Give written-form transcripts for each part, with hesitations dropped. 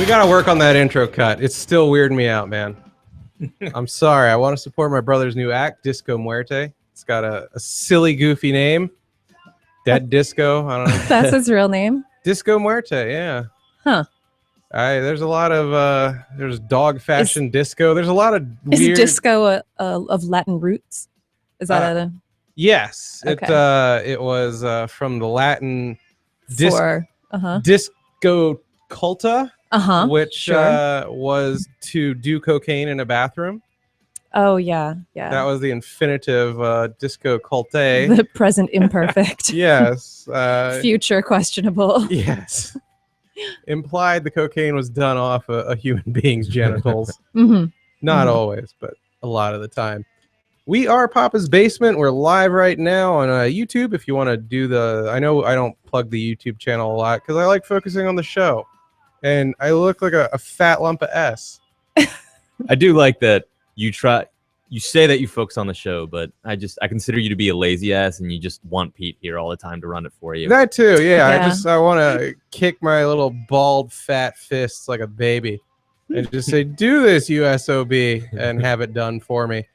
We gotta work on that intro cut. It's still weirding me out, man. I'm sorry. I want to support my brother's new act, Disco Muerte. It's got a silly, goofy name. Dead Disco. I don't know. That's his real name? Disco Muerte, yeah. Huh. There's a lot of there's dog fashion disco. There's a lot of weird. Is disco of Latin roots? Is that a yes? Okay. It was from the Latin for disco culta, which sure. was to do cocaine in a bathroom. Oh yeah. That was the infinitive disco culte. The present imperfect. Yes. Future questionable. Yes. Implied the cocaine was done off a human being's genitals. Not always, but a lot of the time. We are Papa's Basement. We're live right now on YouTube. If you want to do I know I don't plug the YouTube channel a lot because I like focusing on the show. And I look like a fat lump of S. I do like that you say that you focus on the show, but I consider you to be a lazy ass and you just want Pete here all the time to run it for you. That too, yeah. I want to kick my little bald fat fists like a baby and just say, do this, USOB, and have it done for me.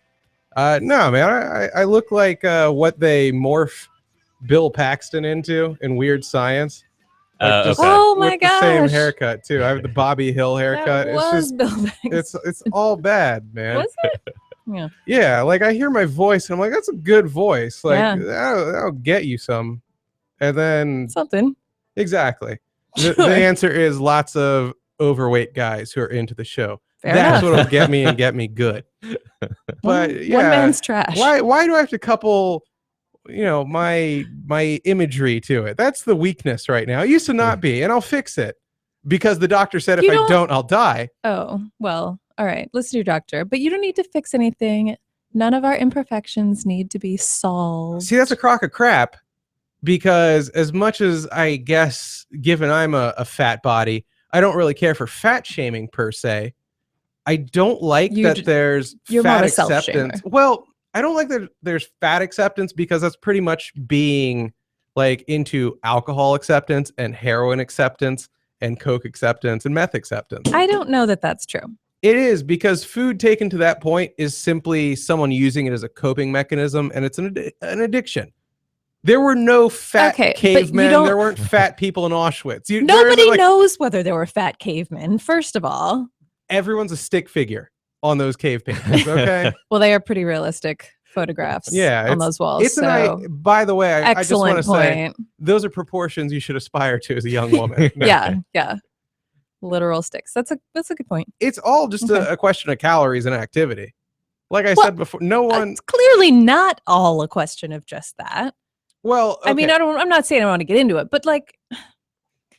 No, man, I look like what they morph Bill Paxton into in Weird Science. Okay. Oh my gosh. The same haircut too. I have the Bobby Hill haircut. That was Bill Paxton. It's all bad, man. Was it? Yeah. Yeah, like I hear my voice and I'm like, that's a good voice. Like that'll get you some. And then something. Exactly. The answer is lots of overweight guys who are into the show. Fair That's enough. what'll get me and get me good. But yeah, one man's trash. Why do I have to couple, my imagery to it? That's the weakness right now. It used to not be, and I'll fix it because the doctor said if I don't, I'll die. Oh, well, all right. Listen to your doctor, but you don't need to fix anything. None of our imperfections need to be solved. See, that's a crock of crap because as much as I guess, given I'm a fat body, I don't really care for fat shaming per se. I don't like that there's fat acceptance. Well, I don't like that there's fat acceptance because that's pretty much being like into alcohol acceptance and heroin acceptance and coke acceptance and meth acceptance. I don't know that that's true. It is, because food taken to that point is simply someone using it as a coping mechanism, and it's an addiction. There were no fat cavemen. There weren't fat people in Auschwitz. Nobody knows whether there were fat cavemen, first of all. Everyone's a stick figure on those cave paintings, okay? Well, they are pretty realistic photographs on those walls. By the way, I just want to say, those are proportions you should aspire to as a young woman. Yeah. Literal sticks. That's a good point. It's all just a question of calories and activity. Like I said before, no one. It's clearly not all a question of just that. Well, okay. I mean, I'm not saying I want to get into it, but like,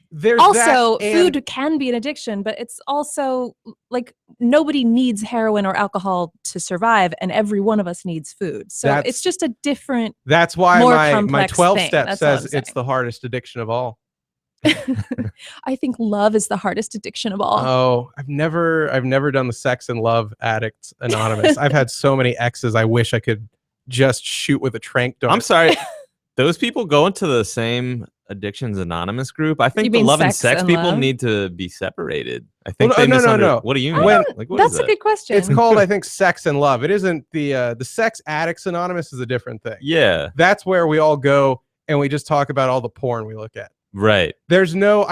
there's also food can be an addiction, but it's also like nobody needs heroin or alcohol to survive, and every one of us needs food. So it's just a different. That's why my 12-step says it's the hardest addiction of all. I think love is the hardest addiction of all. Oh, I've never done the Sex and Love Addicts Anonymous. I've had so many exes. I wish I could just shoot with a trank dart. I'm sorry. Those people go into the same Addictions Anonymous group. I think the love and sex people need to be separated. I think no. What do you mean? That's a good question. It's called, I think, Sex and Love. It isn't the Sex Addicts Anonymous is a different thing. Yeah. That's where we all go and we just talk about all the porn we look at. Right. There's no,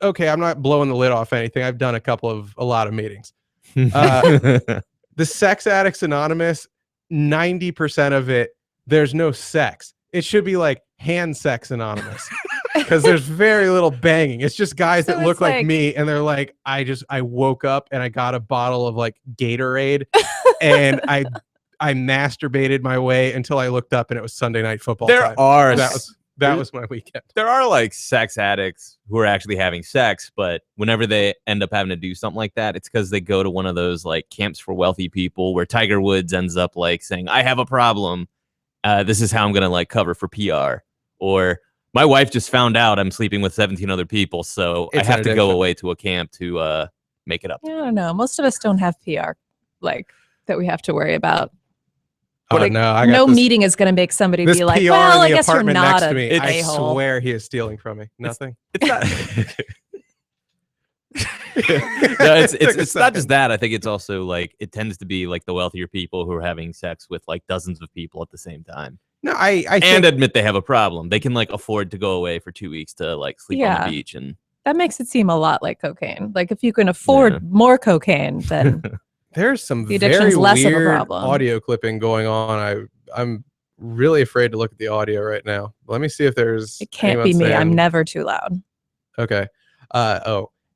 okay, I'm not blowing the lid off anything. I've done a lot of meetings. The Sex Addicts Anonymous, 90% of it, there's no sex. It should be like Hand Sex Anonymous because there's very little banging. It's just guys that look like me, and they're like, I woke up and I got a bottle of like Gatorade and I masturbated my way until I looked up and it was Sunday Night Football time. That was my weekend. There are like sex addicts who are actually having sex, but whenever they end up having to do something like that, it's because they go to one of those like camps for wealthy people where Tiger Woods ends up like saying, I have a problem. This is how I'm going to like cover for PR. Or my wife just found out I'm sleeping with 17 other people, so I have to go away to a camp to make it up. I don't know. Most of us don't have PR like that we have to worry about. Oh, like, no, no meeting is going to make somebody be like, well, I guess you're not a I swear he is stealing from me. Nothing. It's not. No, it's not just that. I think it's also like it tends to be like the wealthier people who are having sex with like dozens of people at the same time. No, I and admit they have a problem. They can like afford to go away for 2 weeks to like sleep on the beach, and that makes it seem a lot like cocaine. Like if you can afford more cocaine, then there's some the very less weird of a problem. audio clipping going on. I'm really afraid to look at the audio right now. Let me see if there's. It can't be me. I'm never too loud. Okay.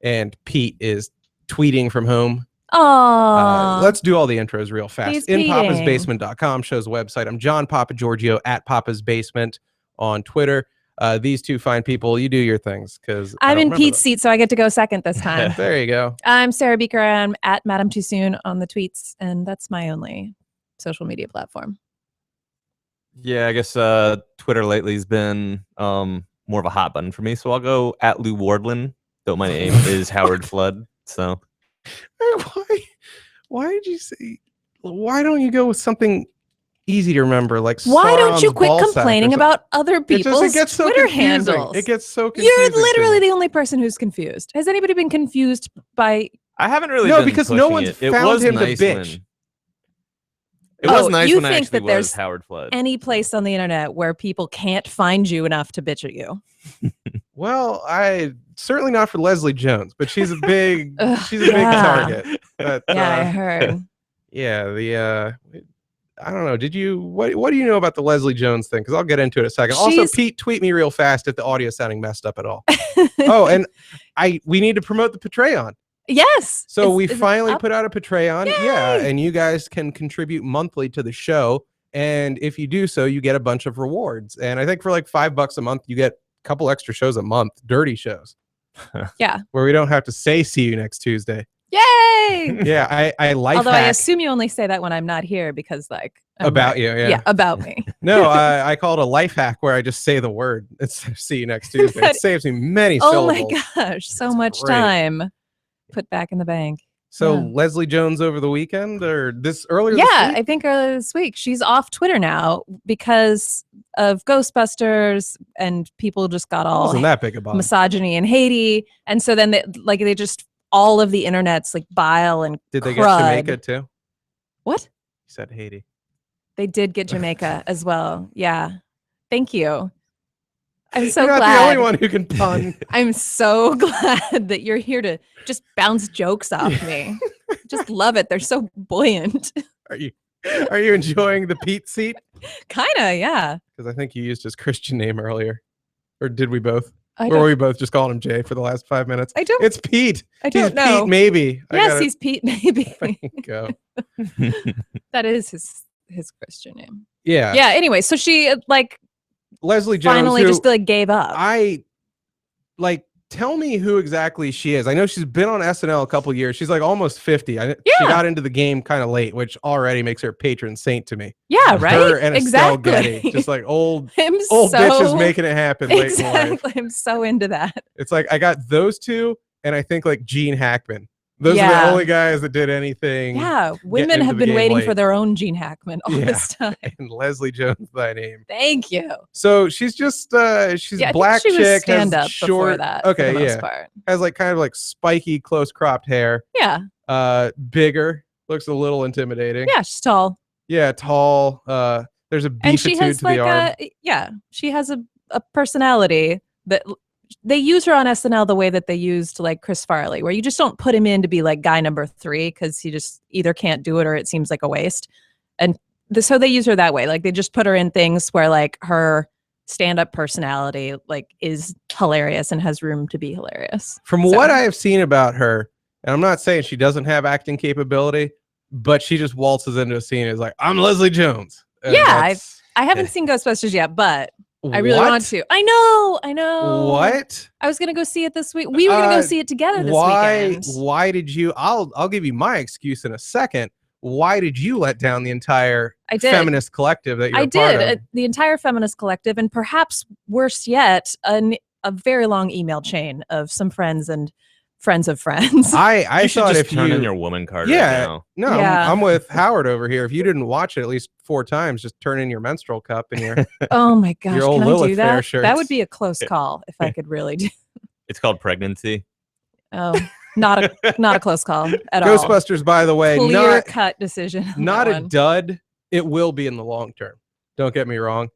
And Pete is tweeting from home. Oh, let's do all the intros real fast. InPapasBasement.com shows website. I'm John Papagiorgio at Papa's Basement on Twitter. These two fine people, you do your things because I'm in Pete's seat, so I get to go second this time. There you go. I'm Sarah Beaker. I'm at Madame Too Soon on the tweets, and that's my only social media platform. Yeah, I guess Twitter lately has been more of a hot button for me, so I'll go at Lou Wardlin. Though my name is Howard Flood, so why did you say? Why don't you go with something easy to remember? Like why don't you quit complaining about other people's Twitter handles? It gets so confusing. You're literally the only person who's confused. Has anybody been confused by? I haven't really. No, because no one's found him to bitch. It was nice when I think actually that there's was Howard Flood. Any place on the internet where people can't find you enough to bitch at you? Well, certainly not for Leslie Jones, but she's a big target. But, I heard. Yeah, I don't know. Did you what do you know about the Leslie Jones thing? Because I'll get into it in a second. Also, Pete, tweet me real fast if the audio is sounding messed up at all. Oh, and we need to promote the Patreon. Yes. So we finally put out a Patreon. Yay! Yeah, and you guys can contribute monthly to the show. And if you do so, you get a bunch of rewards. And I think for like $5 a month, you get a couple extra shows a month, dirty shows. Yeah. Where we don't have to say see you next Tuesday. Yay! Yeah, I like. Although I assume you only say that when I'm not here because like about you, yeah. Yeah, about me. No, I call it a life hack where I just say the word. It's see you next Tuesday. It saves me many syllables. Oh my gosh, so much time put back in the bank. So Leslie Jones over the weekend or earlier this week? I think earlier this week. She's off Twitter now because of Ghostbusters and people just got all wasn't that big about misogyny in Haiti. And so then they just all of the internet's like bile and did they crud. Get Jamaica too? What? You said Haiti. They did get Jamaica as well. Yeah. Thank you. I'm so you're glad. not the only one who can pun. I'm so glad that you're here to just bounce jokes off me. Just love it. They're so buoyant. Are you enjoying the Pete seat? Kinda, yeah. Because I think you used his Christian name earlier. Or did we both? Or were we both just calling him Jay for the last 5 minutes? I don't. It's Pete. I don't know. Pete maybe. Yes, he's Pete maybe. Go. That is his Christian name. Yeah. Yeah. Anyway, so she Leslie Jones finally just gave up. Tell me who exactly she is. I know she's been on SNL a couple years. She's like almost 50. She got into the game kind of late, which already makes her a patron saint to me. Yeah, right. Her and Estelle Getty, just like old bitches making it happen late in life. I'm so into that. It's like I got those two, and I think like Gene Hackman. Those are the only guys that did anything. Yeah, women have been waiting for their own Gene Hackman all this time. And Leslie Jones, thy name. Thank you. So she's just she's a black chick, has stand-up short, that, okay, for the most part. Has like kind of like spiky, close cropped hair. Yeah. Bigger, looks a little intimidating. Yeah, she's tall. Yeah, tall. There's a beefitude to the arm. She has a personality that. They use her on SNL the way that they used like Chris Farley, where you just don't put him in to be like guy number 3 because he just either can't do it or it seems like a waste. And so they use her that way. Like they just put her in things where like her stand-up personality like is hilarious and has room to be hilarious. From what I have seen about her, and I'm not saying she doesn't have acting capability, but she just waltzes into a scene and is like, I'm Leslie Jones. And I haven't seen Ghostbusters yet, but I really want to. I know. What? I was gonna go see it this week. We were gonna go see it together this weekend. Why did you? I'll give you my excuse in a second. Why did you let down the entire feminist collective that you're a part of? The entire feminist collective, and perhaps worse yet, a very long email chain of some friends and friends of friends. I thought just if turn you in your woman card right now. I'm with Howard over here. If you didn't watch it at least 4 times, just turn in your menstrual cup and your oh my gosh, your old can Lilith I do that? Fair shirts. That would be a close call if I could really do. It's called pregnancy. Oh, Not a close call at all. Ghostbusters, by the way, Clear cut decision. on not that a one. dud. It will be in the long term. Don't get me wrong.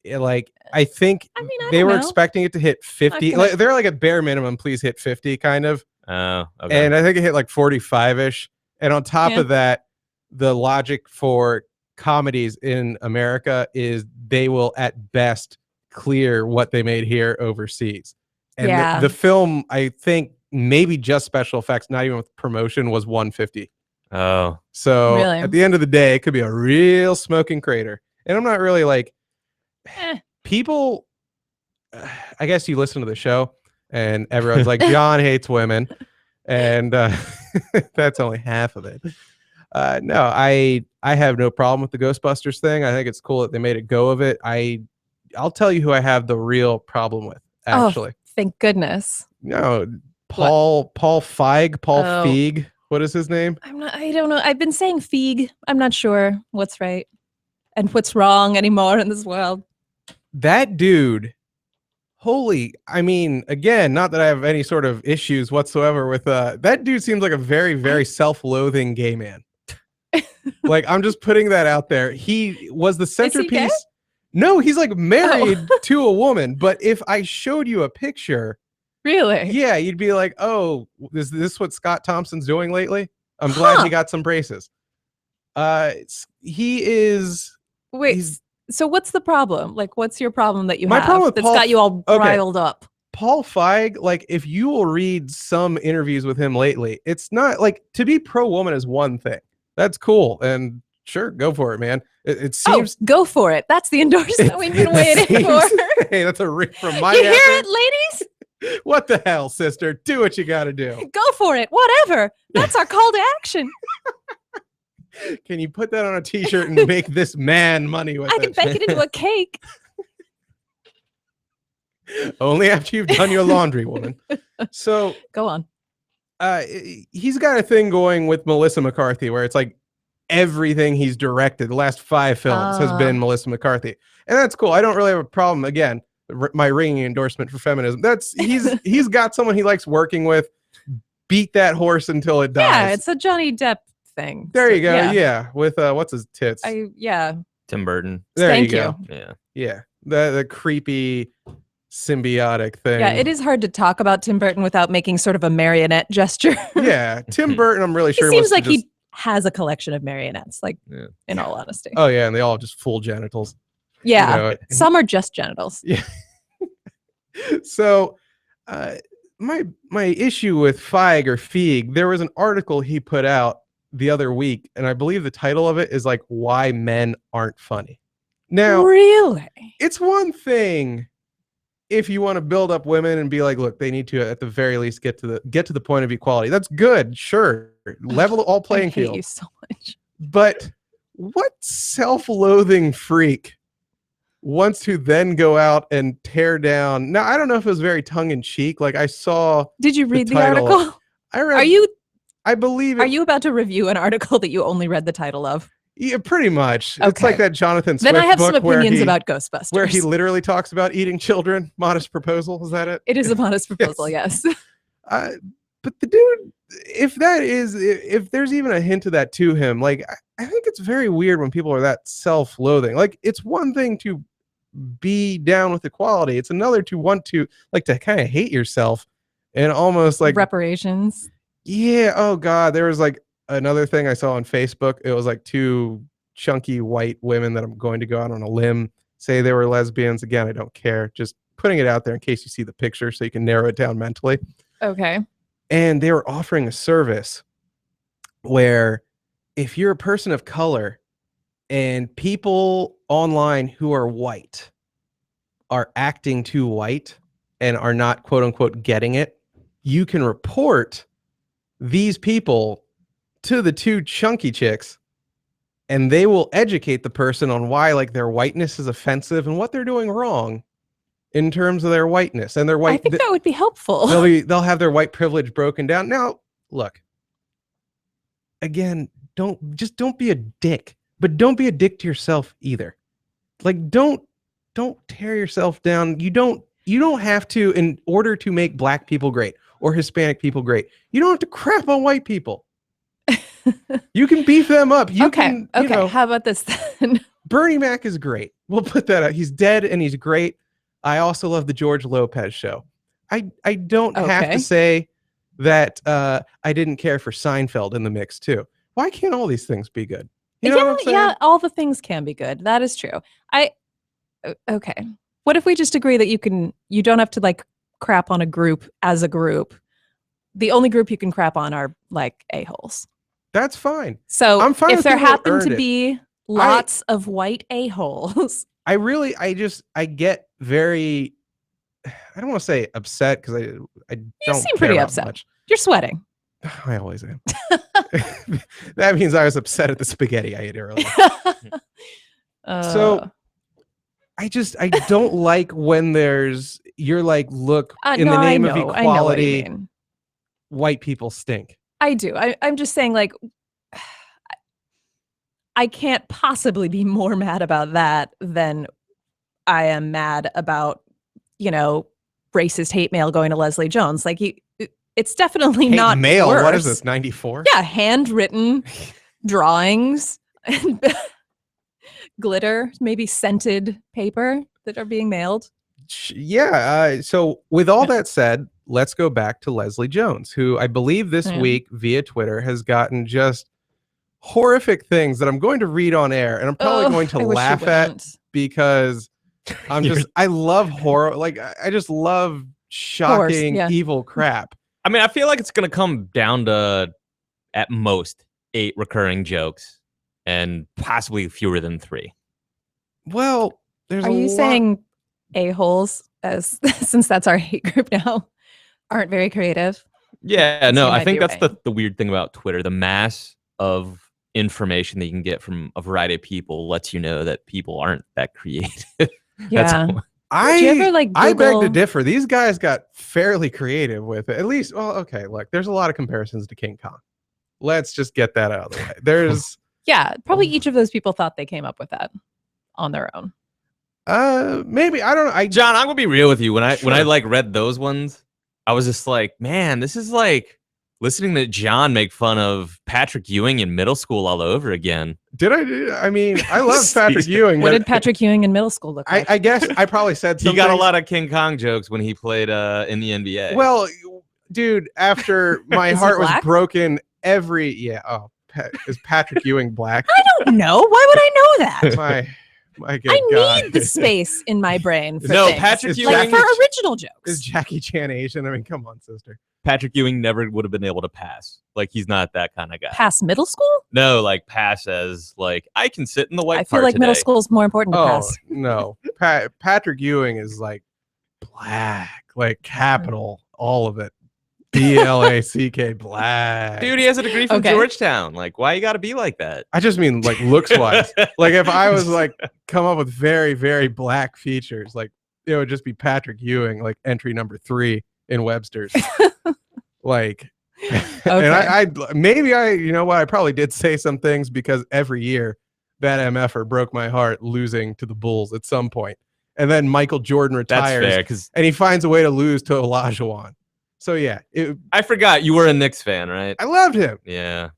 I think I mean, I they don't were know. expecting it to hit 50. gonna- They're like at bare minimum, please hit 50 kind of. Oh, okay. And I think it hit like 45-ish. And on top Yeah. of that, the logic for comedies in America is they will at best clear what they made here overseas. And Yeah. the film, I think maybe just special effects, not even with promotion, was 150. Oh, So Really? at the end of the day, it could be a real smoking crater. And I'm not really like people. I guess you listen to the show and everyone's like, John hates women. And that's only half of it. No, I have no problem with the Ghostbusters thing. I think it's cool that they made a go of it. I'll tell you who I have the real problem with, actually. Thank goodness. No, Paul Feig, Paul Oh. Feig. What is his name? I don't know. I've been saying Feig. I'm not sure what's right and what's wrong anymore in this world. That dude. I mean, again, not that I have any sort of issues whatsoever with that dude seems like a very, very self-loathing gay man. Like, I'm just putting that out there. He was the he gay? centerpiece. No, he's like married to a woman, but if I showed you a picture, Really? yeah, you'd be like, oh, is this what Scott Thompson's doing lately? I'm glad Huh. he got some braces. He is. Wait. he's- So what's the problem? Like, what's your problem that you My have problem with that's Paul- got you all okay. riled up? Paul Feig, like, if you will read some interviews with him lately, it's not like to be pro woman is one thing. That's cool. And sure, go for it, man. It seems. Go for it. That's the endorsement we've been it waiting seems- for. Hey, that's a rip from my You hear effort. it, ladies? What the hell, sister? Do what you got to do. Go for it. Whatever. That's our call to action. Can you put that on a t-shirt and make this man money with I can it? bake it into a cake. Only after you've done your laundry, woman. So Go on. he's got a thing going with Melissa McCarthy where it's like everything he's directed, the last 5 films, has been Melissa McCarthy. And that's cool. I don't really have a problem. Again, my ringing endorsement for feminism. He's got someone he likes working with. Beat that horse until it dies. Yeah, it's a Johnny Depp thing. There So, you go. Yeah. With what's his tits? Tim Burton. There Thank you go. Yeah. Yeah. The creepy symbiotic thing. Yeah, it is hard to talk about Tim Burton without making sort of a marionette gesture. Yeah. Tim Burton, I'm really He sure. seems wants to like just- he has a collection of marionettes, like Yeah. in all honesty. Oh yeah, and they all have just full genitals. Yeah. You know, Some are just genitals. So my issue with Feig, there was an article he put out the other week, and I believe the title of it is like Why Men Aren't Funny. Now, Really? it's one thing if you want to build up women and be like, look, they need to at the very least get to the point of equality. That's good, sure. Level all I playing hate field. you so much. But what self-loathing freak wants to then go out and tear down? Now, I don't know if it was very tongue-in-cheek. Like I saw, Did you read the title. article? I read. I believe it. Are you about to review an article that you only read the title of? Yeah, pretty much. It's Okay. like that Jonathan Swift Then I have some book where opinions he, about Ghostbusters. where he literally talks about eating children. Modest Proposal. Is that it? It is a modest proposal, yes. But the dude, if there's even a hint of that to him, like I think it's very weird when people are that self-loathing. Like it's one thing to be down with equality, it's another to want to like to kind of hate yourself and almost like Reparations. yeah. Oh God, there was like another thing I saw on Facebook. It was like 2 chunky white women that I'm going to go out on a limb say they were lesbians. Again, I don't care. Just putting it out there in case you see the picture so you can narrow it down mentally. Okay. And they were offering a service where if you're a person of color and people online who are white are acting too white and are not quote unquote getting it, you can report these people to the 2 chunky chicks and they will educate the person on why like their whiteness is offensive and what they're doing wrong in terms of their whiteness and their white. I think that would be helpful. They'll have their white privilege broken down. Now, look, again, don't be a dick, but don't be a dick to yourself either. Like, don't tear yourself down. You don't have to, in order to make black people great or Hispanic people great. You don't have to crap on white people. You can beef them up. You can, you know, how about this then? Bernie Mac is great. We'll put that out. He's dead and he's great. I also love the George Lopez show. I don't have to say that I didn't care for Seinfeld in the mix too. Why can't all these things be good? You know what I'm saying? Yeah, all the things can be good. That is true. Okay. What if we just agree that you don't have to like crap on a group as a group. The only group you can crap on are like a-holes. That's fine. So I'm fine if with there people who happen earned to it. be lots of white a-holes. I get very, I don't want to say upset because I don't You seem care pretty about upset. much. You're sweating. I always am. That means I was upset at the spaghetti I ate earlier. So I don't like when you're like, look, in the name of equality, white people stink. I do. I'm just saying, like, I can't possibly be more mad about that than I am mad about, racist hate mail going to Leslie Jones. Like, it's definitely not mail. worse. What is this, 94? Yeah, handwritten drawings and glitter, maybe scented paper that are being mailed. Yeah. So with all that said, let's go back to Leslie Jones, who I believe this week via Twitter has gotten just horrific things that I'm going to read on air, and I'm probably going to laugh at because I love horror. Like, I just love shocking, evil crap. I mean, I feel like it's going to come down to, at most, 8 recurring jokes and possibly fewer than 3. Well, Are you saying a-holes, since that's our hate group now, aren't very creative? Yeah, no, I think that's the weird thing about Twitter. The mass of information that you can get from a variety of people lets you know that people aren't that creative. Yeah. I beg to differ. These guys got fairly creative with it. At least, well, okay, look, there's a lot of comparisons to King Kong. Let's just get that out of the way. There's yeah, probably each of those people thought they came up with that on their own. Maybe, I don't know. John, I'm gonna be real with you. When I like read those ones, I was just like, man, this is like listening to John make fun of Patrick Ewing in middle school all over again. Did I? I mean, I love Patrick Ewing. What did Patrick Ewing in middle school look like? I guess I probably said something. He got a lot of King Kong jokes when he played in the NBA. Well, dude, after my heart was broken, is Patrick Ewing black? I don't know. Why would I know that? My good God. Need the space in my brain for things. Patrick Ewing, like for original jokes. Is Jackie Chan Asian? I mean, come on, sister. Patrick Ewing never would have been able to pass. Like, he's not that kind of guy. Pass middle school? No, like pass as like I can sit in the white. I feel like today. middle school is more important to pass. No, Patrick Ewing is like black, like capital, all of it. BLACK, black. Dude, he has a degree from Georgetown. Like, why you got to be like that? I just mean like looks wise. Like, if I was like come up with very, very black features, like it would just be Patrick Ewing, like entry number 3 in Webster's. Like, and I you know what? I probably did say some things because every year that MFer broke my heart losing to the Bulls at some point. And then Michael Jordan retires. That's fair, and he finds a way to lose to Olajuwon. So yeah, I forgot you were a Knicks fan, right? I loved him. Yeah.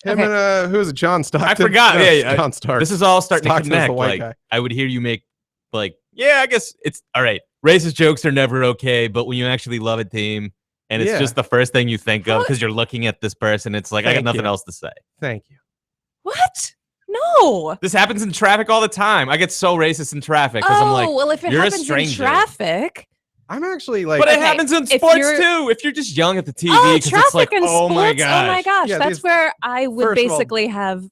Him and who was it? John Stockton. I forgot. No, John Stark. This is all starting Stockton to connect. Like, guy. I would hear you make like, yeah, I guess it's all right. Racist jokes are never okay, but when you actually love a team and it's just the first thing you think of because you're looking at this person, it's like I got nothing else to say. Thank you. What? No. This happens in traffic all the time. I get so racist in traffic because I'm like, well, if it you're happens a stranger. in traffic. I'm actually like, but it happens in sports too. If you're just young at the TV, it's like, oh my gosh, yeah, that's where I would basically have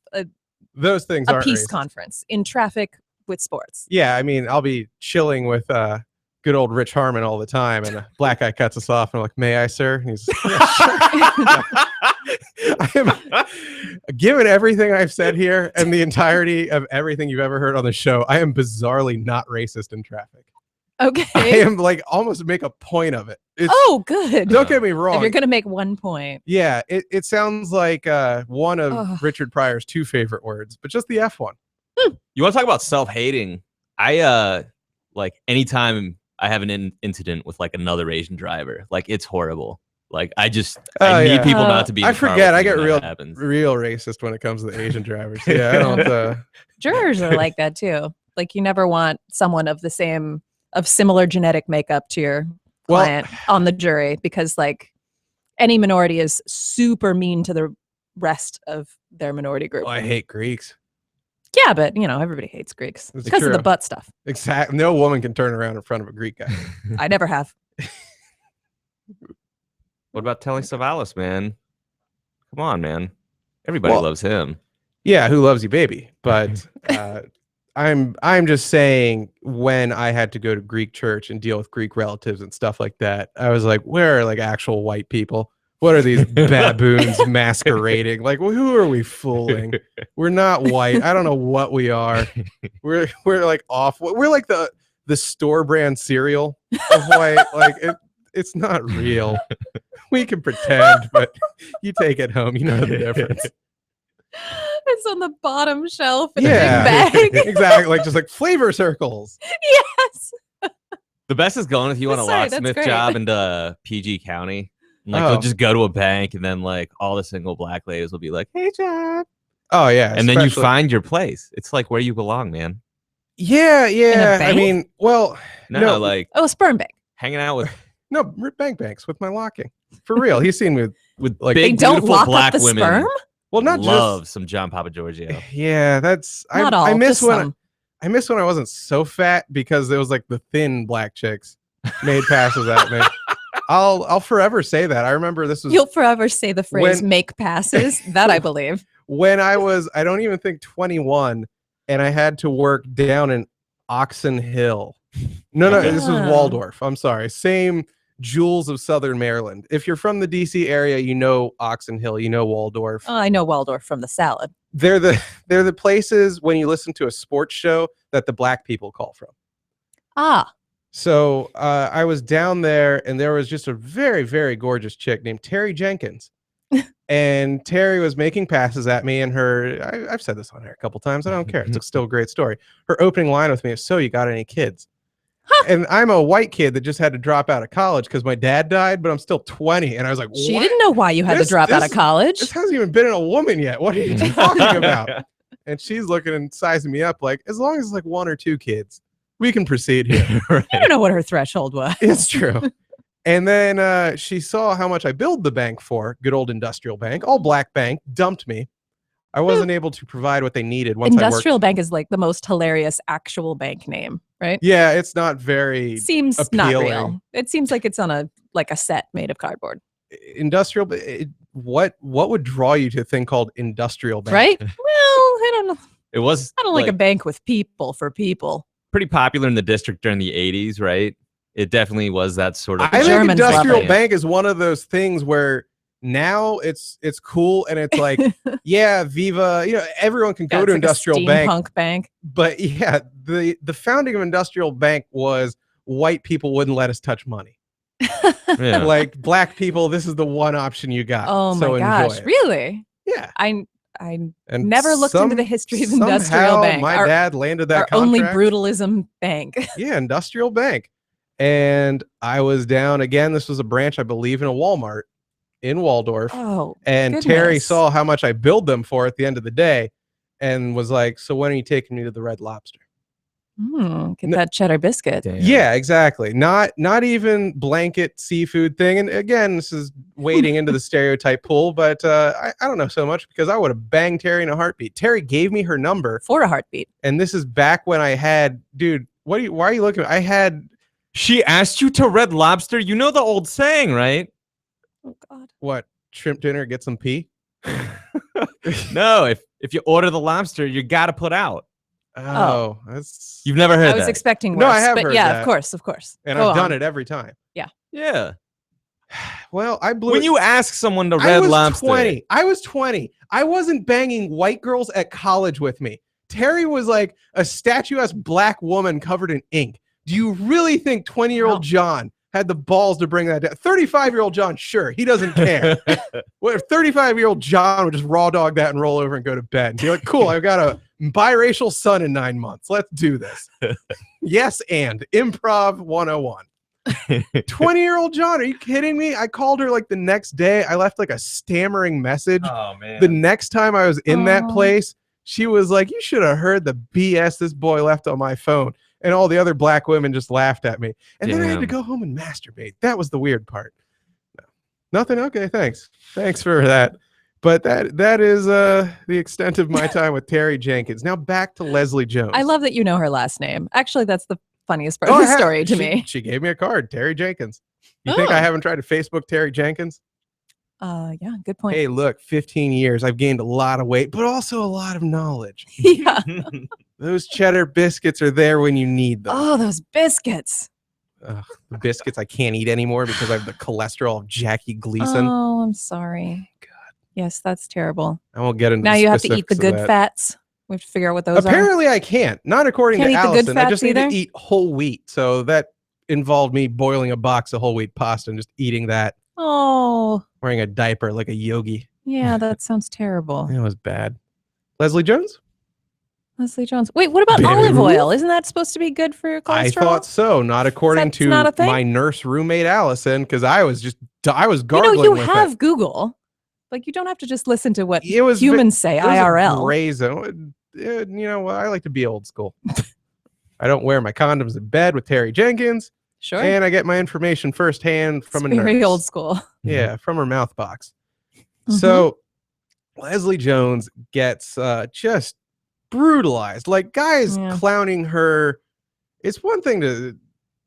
those things a aren't peace racist. Conference in traffic with sports. Yeah, I mean, I'll be chilling with good old Rich Harmon all the time, and a black guy cuts us off, and I'm like, "May I, sir?" And he's, I am, given everything I've said here and the entirety of everything you've ever heard on the show, I am bizarrely not racist in traffic. Okay. I am like almost make a point of it. Good. Don't get me wrong. If you're going to make one point. Yeah, it sounds like one of Richard Pryor's 2 favorite words, but just the F one. You want to talk about self-hating? I like anytime I have an incident with like another Asian driver. Like it's horrible. Like I Oh, I need yeah. people not to be. In I the car forget. with I me get when real that happens. racist when it comes to the Asian drivers. Yeah, I don't. Jurors are like that too. Like you never want someone of similar genetic makeup to your Well- client on the jury because like any minority is super mean to the rest of their minority group. I hate Greeks. Yeah, but everybody hates Greeks It's because of the true. butt stuff. Exactly. No woman can turn around in front of a Greek guy. I never have. What about Telly Savalas, man? Come on, man. Everybody Well- loves him. Yeah, who loves you, baby? But I'm just saying, when I had to go to Greek church and deal with Greek relatives and stuff like that, I was like, where are like actual white people? What are these baboons masquerading? Like, who are we fooling? We're not white. I don't know what we are. We're like off. We're like the store brand cereal of white. Like it's not real. We can pretend, but you take it home, you know the difference. It's on the bottom shelf in Yeah. a big bag. Exactly. Like just like flavor circles. Yes. The best is going if you want a Sorry, that's locksmith great. job into PG County. And, like Oh. they'll just go to a bank and then like all the single black ladies will be like, "Hey, John," Oh yeah. and then you especially- find your place. It's like where you belong, man. Yeah, yeah. I bank? mean, well, No, No. like Oh, sperm bank. hanging out with no, banks with my locking. For real. He's seen me with like They big, don't beautiful lock black up the women. sperm? well, not Love some John Papa Giorgio. just yeah, that's Not all. I miss just when some. I miss when I wasn't so fat because it was like the thin black chicks made passes at me. I'll forever say that. I remember this was You'll forever say the phrase when- make passes. That I believe. when I was, I don't even think 21, and I had to work down in Oxon Hill. No, Okay. this was Ah. Waldorf. I'm sorry. Same jewels of Southern Maryland. If you're from the DC area, you know Oxon Hill, you know Waldorf. Oh, I know Waldorf from the salad. They're the places when you listen to a sports show that the black people call from. Ah, So I was down there, and there was just a very, very gorgeous chick named Terry Jenkins. And Terry was making passes at me, and I've said this on here a couple times. I don't care. It's still a great story. Her opening line with me is, "So you got any kids?" And I'm a white kid that just had to drop out of college because my dad died, but I'm still 20. And I was like, she "What? didn't know why you had This- to drop out of this- college. This hasn't even been in a woman yet. What are you talking about?" And she's looking and sizing me up like, as long as it's like 1 or 2 kids, we can proceed here. I don't know what her threshold was. It's true. And then she saw how much I billed the bank for, good old industrial bank, all black bank, dumped me. I wasn't able to provide what they needed once Industrial I worked. bank is like the most hilarious actual bank name, right? Yeah, it's not very Seems not real. appealing. It seems like it's on a set made of cardboard, industrial. What would draw you to a thing called industrial bank? right? Well, I don't know. It was I don't like a bank with people for people. pretty popular in the district during the 80s, right? It definitely was that sort of. I think Germans love industrial it. bank is one of those things where now it's cool and it's like, yeah, Viva, everyone can go It's to like industrial a bank. steampunk bank. But yeah, the founding of industrial bank was white people wouldn't let us touch money. Yeah. Like black people, this is the one option you got. Oh my so enjoy gosh, it. really? Yeah. I And never looked into the history of industrial somehow bank. My Our- dad landed that our only contract. brutalism bank. Yeah, industrial bank. And I was down again. This was a branch, I believe, in a Walmart in Waldorf. Oh, and Terry goodness. saw how much I billed them for at the end of the day and was like, "So when are you taking me to the Red Lobster?" get that cheddar biscuit. Damn. Yeah, exactly. Not even blanket seafood thing. And again, this is wading into the stereotype pool, but I don't know so much because I would have banged Terry in a heartbeat. Terry gave me her number, For a heartbeat. and this is back when I had, dude. Why are you looking? I had She asked you to Red Lobster. You know the old saying, right? Oh God. what, shrimp dinner, get some pee. No, if you order the lobster, you got to put out. Oh, that's You've never heard I was that. expecting worse. No, I have but heard yeah, that. of course. and Go I've done on. it every time. Yeah. Well, I blew When it. you ask someone to I Red was Lobster, 20. I was 20. I wasn't banging white girls at college with me. Terry was like a statuesque black woman covered in ink. Do you really think 20-year-old Wow. John had the balls to bring that down. 35-year-old John, sure, he doesn't care. What if 35-year-old John would just raw dog that and roll over and go to bed and be like, cool, I've got a biracial son in 9 months. Let's do this. Yes, and improv 101. 20-year-old John, are you kidding me? I called her like the next day. I left like a stammering message. Oh man. The next time I was in that place, she was like, you should have heard the BS this boy left on my phone. And all the other black women just laughed at me. And then I had to go home and masturbate. That was the weird part. No. Nothing? Okay, thanks. Thanks for that. But that is the extent of my time with Terry Jenkins. Now back to Leslie Jones. I love that you know her last name. Actually, that's the funniest part of the story to me. She gave me a card, Terry Jenkins. You think I haven't tried to Facebook Terry Jenkins? Yeah, good point. Hey, look, 15 years. I've gained a lot of weight, but also a lot of knowledge. Yeah. Those cheddar biscuits are there when you need them. Oh, those biscuits. The biscuits I can't eat anymore because I have the cholesterol of Jackie Gleason. Oh, I'm sorry. God. Yes, that's terrible. I won't get into now the you have to eat the specifics of good that. fats. We have to figure out what those Apparently I can't. Not according Can't to eat the good Allison. I fats just need either? to eat whole wheat. So that involved me boiling a box of whole wheat pasta and just eating that, are. Oh, wearing a diaper like a yogi. yeah, that sounds terrible. It was bad. Leslie Jones? Leslie Jones. Wait, what about Baby olive Ruth? oil? Isn't that supposed to be good for your cholesterol? I thought so. Not according That's to not a thing? my nurse roommate Allison, because I was You gargling know, you with have it. Google. Like, you don't have to just listen to what It was humans say It was a IRL. gray zone. You know what? I like to be old school. I don't wear my condoms in bed with Terry Jenkins, Sure. and I get my information firsthand from a nurse. Very old school. Yeah, from her mouth box. Mhm. So Leslie Jones gets just brutalized. Like, guys Yeah. clowning her. It's one thing to,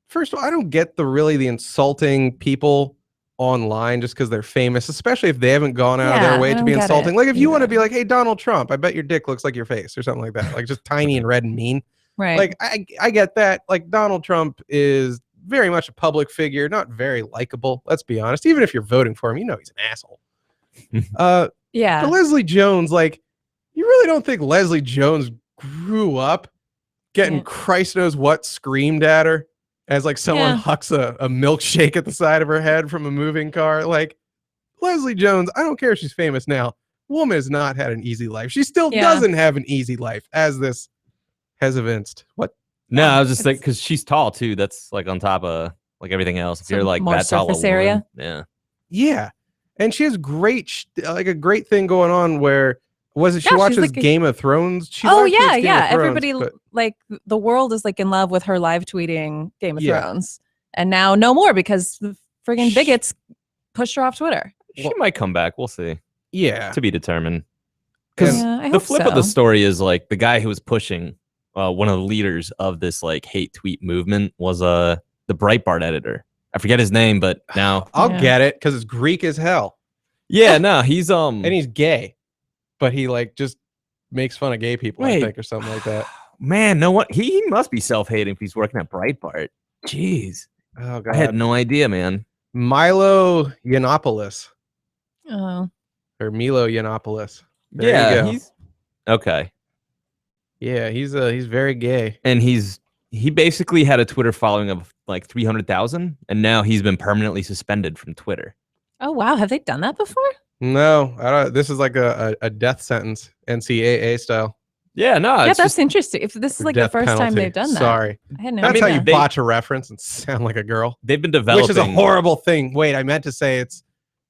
first of all, I don't get the insulting people online just because they're famous, especially if they haven't gone out of Yeah, their way I to don't be get insulting. it Like, if you want to either. be like, hey, Donald Trump, I bet your dick looks like your face or something like that. Like, just tiny and red and mean. Right. Like, I get that. Like, Donald Trump is very much a public figure, not very likable. Let's be honest. Even if you're voting for him, you know he's an asshole. yeah. But Leslie Jones, like, you really don't think Leslie Jones grew up getting Yeah. Christ knows what screamed at her as like someone Yeah. hucks a milkshake at the side of her head from a moving car? Like, Leslie Jones, I don't care if she's famous now. Woman has not had an easy life. She still Yeah. doesn't have an easy life, as this has evinced. What? No, I was just like, It's- because she's tall too. That's like on top of like everything else. If Some you're like more that tall, a surface area? woman, yeah. Yeah. And she has like a great thing going on where, was it she Yeah, she's watches like a- Game of Thrones? She Oh watches yeah, Game yeah. of Thrones, Everybody but- like the world is like in love with her live tweeting Game of Yeah. Thrones, and now no more because the friggin' bigots pushed her off Twitter. She might come back. We'll see. yeah. To be determined. Because Yeah, I the hope flip of the so. story is like the guy who was pushing one of the leaders of this like hate tweet movement was the Breitbart editor. I forget his name, but now I'll Yeah. get it because it's Greek as hell. yeah, no, he's And he's gay, but he like just makes fun of gay people, Wait. I think, or something like that. man, no one he must be self-hating if he's working at Breitbart. Jeez. Oh I had god. no idea, man. Milo Yiannopoulos Oh, or Milo Yiannopoulos. There you yeah, go. he's okay. Yeah, he's very gay. And he basically had a Twitter following of like 300,000 and now he's been permanently suspended from Twitter. oh wow. Have they done that before? No, I don't. This is like a death sentence, NCAA style. Yeah, no, Yeah, it's that's just, interesting. If this is or like the death first time penalty. they've done that, Sorry, I had no that's idea. how you they- botch a reference and sound like a girl, they've been developing. which is a horrible thing. Wait, I meant to say it's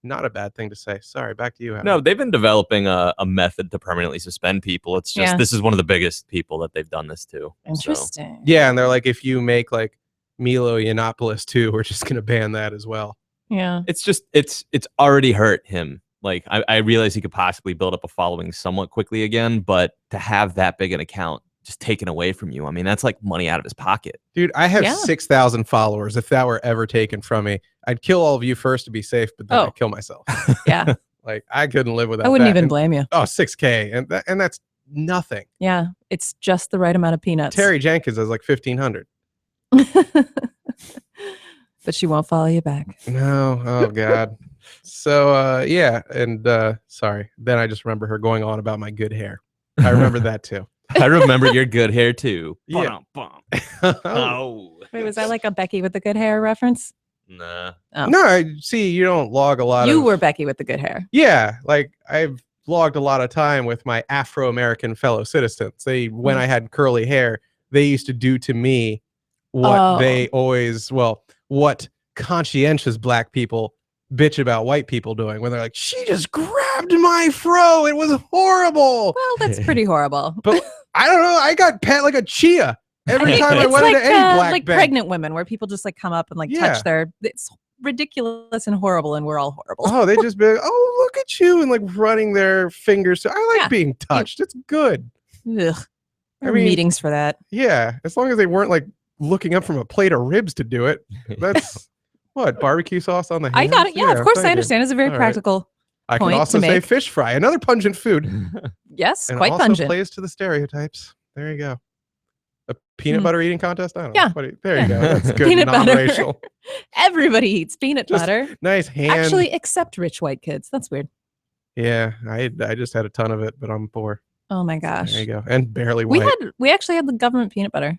not a bad thing to say. Sorry, back to you. Howard. No, they've been developing a method to permanently suspend people. It's just Yeah. this is one of the biggest people that they've done this to. So, Interesting. Yeah, and they're like, if you make like Milo Yiannopoulos too, we're just gonna ban that as well. Yeah. it's just it's already hurt him. Like I realize he could possibly build up a following somewhat quickly again, but to have that big an account just taken away from you, I mean, that's like money out of his pocket. Dude, I have Yeah. 6,000 followers. If that were ever taken from me, I'd kill all of you first to be safe, but then Oh. I'd kill myself. Yeah. Like, I couldn't live without I wouldn't that. even And- blame you. Oh, 6K. And that's nothing. Yeah. It's just the right amount of peanuts. Terry Jenkins has like 1,500. But she won't follow you back. No. Oh, God. So, yeah. And sorry. Then I just remember her going on about my good hair. I remember that too. I remember your good hair too. Yeah. Ba-dum-bum. Oh, Oh. Wait, was that like a Becky with the good hair reference? Nah. Oh. No, I see. You don't log a lot. You were Becky with the good hair. Yeah, like I've logged a lot of time with my Afro-American fellow citizens. When I had curly hair, they used to do to me what they always, what conscientious black people bitch about white people doing, when they're like, she just grabbed my fro. It was horrible. Well, that's pretty horrible. But I don't know. I got pet like a chia every time I it's went like, into any black like bank. pregnant women, where people just like come up and like touch their. It's ridiculous and horrible, and we're all horrible. Oh, they just be like, oh, look at you, and like running their fingers. I like being touched. It's good. Ugh. I mean, meetings for that. Yeah, as long as they weren't like looking up from a plate of ribs to do it. That's what, barbecue sauce on the hands? I got it. Yeah, of course I understand. It's a very All right. practical. I can point also to say make. fish fry, another pungent food. Yes, And quite also pungent. plays to the stereotypes. There you go. A peanut Mm. butter eating contest? I don't Yeah. know. There you go. That's good. Peanut butter. Non-racial. Everybody eats peanut Just butter. Nice hand. Actually, except rich white kids. That's weird. Yeah, I just had a ton of it, but I'm poor. Oh my gosh. There you go. And barely white. We actually had the government peanut butter.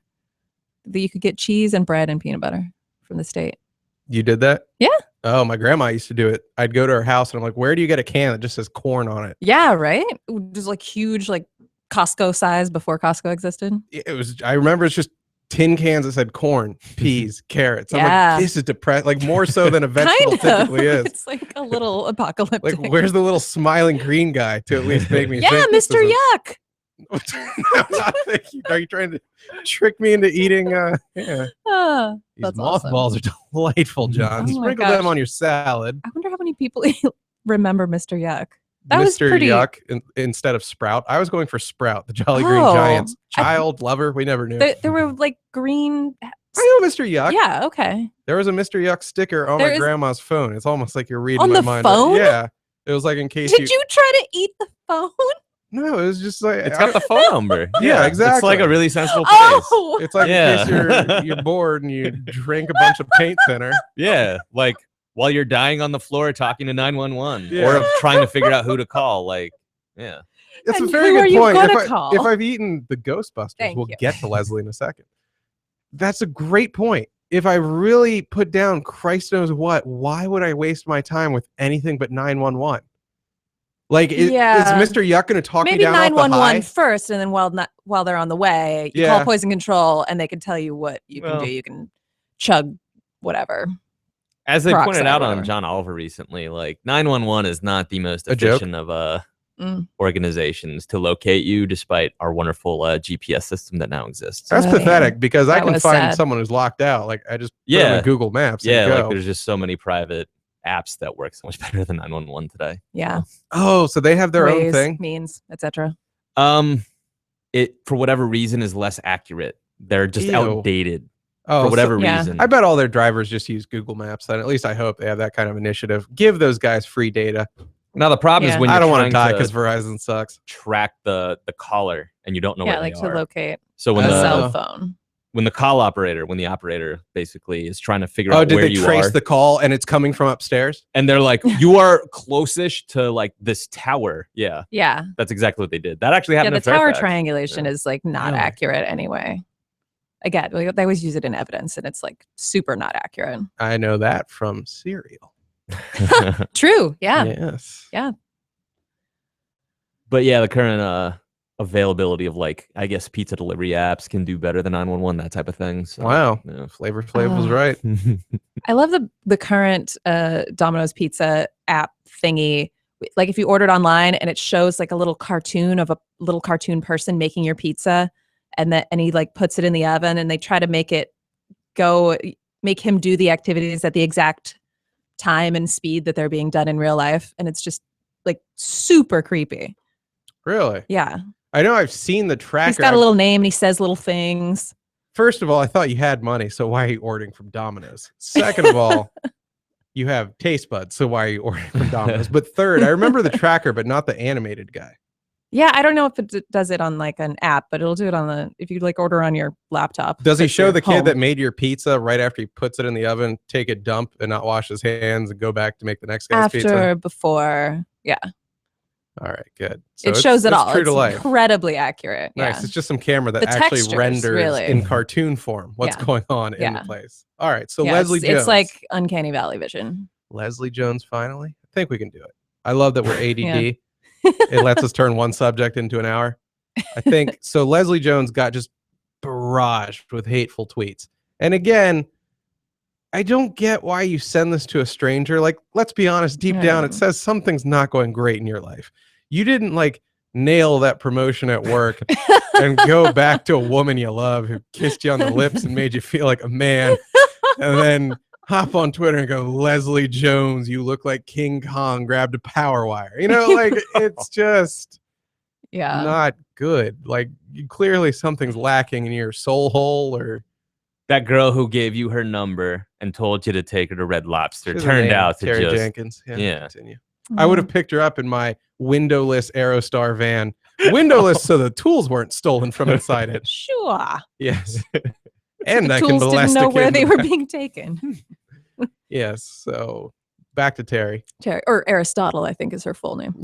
That you could get cheese and bread and peanut butter from the state. You did that? Yeah. Oh, my grandma used to do it. I'd go to her house and I'm like, where do you get a can that just says corn on it? Yeah, right? Just like huge, like Costco size before Costco existed. I remember it's just tin cans that said corn, peas, carrots. I'm Yeah. like, this is depressed. Like more so than a vegetable typically is. It's like a little apocalyptic. Like, where's the little smiling green guy to at least make me yeah, think this Mr. is Yuck. I'm not thinking, are you trying to trick me into eating? Yeah. Ah, These that's mothballs are delightful, John. Oh my Sprinkle them gosh. on your salad. I wonder how many people remember Mr. Yuck. That Mr. was pretty. Yuck instead of Sprout. I was going for Sprout, the Jolly Green Oh, Giants. Child lover. We never knew. There were like green. I know Mr. Yuck. Yeah, okay. There was a Mr. Yuck sticker on There my is- grandma's phone. It's almost like you're reading On my the mind. phone? Yeah. It was like in case Did you try to eat the phone? No, it was just like It's got the phone number. Yeah, It's like exactly. a really sensible place. Oh, It's like Yeah. in case you're bored and you drink a bunch of paint thinner. Yeah, like while you're dying on the floor talking to 911 Yeah. or trying to figure out who to call. Like, yeah. It's And a very who are good you point. gonna call? If I've eaten the Ghostbusters, Thank we'll you. get to Leslie in a second. That's a great point. If I really put down Christ knows what, why would I waste my time with anything but 911? Like, is Mr. Yuck going to talk maybe me down off the 911 high? first, and then while they're on the way, you Yeah. call poison control, and they can tell you what you can Well- do. You can chug whatever. As they Peroxide pointed or out on whatever. John Oliver recently, like 911 is not the most A joke? efficient of Mm. organizations to locate you, despite our wonderful GPS system that now exists. That's Oh, yeah. pathetic because I That can was find sad. someone who's locked out. Like, I just put them Yeah. in Google Maps Yeah, and go. like there's just so many private apps that work so much better than 911 today. Yeah, Oh, so they have their own Ways, thing? means, etc. It for whatever reason is less accurate. They're just Ew. outdated Oh, for whatever yeah. reason. I bet all their drivers just use Google Maps. Then at least I hope they have that kind of initiative. Give those guys free data. Now the problem Yeah. is when I you're don't want to trying die because Verizon sucks. track the caller and you don't know Yeah, where like they to are. locate So when a Oh. cell phone. when the operator basically is trying to figure Oh, out did where they you trace are, the call and it's coming from upstairs? and they're like, "You are closest to like this tower." Yeah, Yeah, that's exactly what they did. That actually yeah. happened. The in tower Fairfax. triangulation Yeah. is like not Really? accurate anyway. Again, they always use it in evidence, and it's like super not accurate. I know that from Serial. True. Yeah. Yes. But yeah, the current availability of like I guess pizza delivery apps can do better than 911, that type of thing. So, Wow. yeah. Flavor Flav was Oh. right. I love the current Domino's Pizza app thingy. Like if you ordered online and it shows like a little cartoon of a little cartoon person making your pizza, and he like puts it in the oven, and they try to make him do the activities at the exact time and speed that they're being done in real life, and it's just like super creepy. Really? Yeah, I know I've seen the tracker. he's got a little name and he says little things. First of all, I thought you had money, so why are you ordering from Domino's? Second of all, you have taste buds, so why are you ordering from Domino's? But third, I remember the tracker, but not the animated guy. Yeah, I don't know if it does it on like an app, but it'll do it if you like order on your laptop. Does he that's show your the kid home. that made your pizza right after he puts it in the oven, take a dump and not wash his hands and go back to make the next guy's After, pizza? before? Yeah. All right, good. So It shows it it's all. True It's to life. incredibly accurate. Nice. Yeah. It's just some camera that The actually textures, renders really. in cartoon form what's Yeah. going on in the Yeah. place. All right. So Yeah, Leslie Jones. it's like Uncanny Valley vision. Leslie Jones finally. I think we can do it. I love that we're ADD. Yeah. It lets us turn one subject into an hour. I think so. Leslie Jones got just barraged with hateful tweets. And again, I don't get why you send this to a stranger. Like, let's be honest, deep down, it says something's not going great in your life. You didn't like nail that promotion at work and go back to a woman you love who kissed you on the lips and made you feel like a man. And then hop on Twitter and go, Leslie Jones, you look like King Kong grabbed a power wire. You know, like it's just not good. Like clearly something's lacking in your soul hole or that girl who gave you her number and told you to take her to Red Lobster She's turned named out to Terry just Jenkins. yeah. Continue. I would have picked her up in my windowless Aerostar van. Windowless so the tools weren't stolen from inside it. Sure. Yes. And I the can tools didn't know ballistic where in they the were back. being taken. Yes. So back to Terry. Terry, or Aristotle, I think is her full name.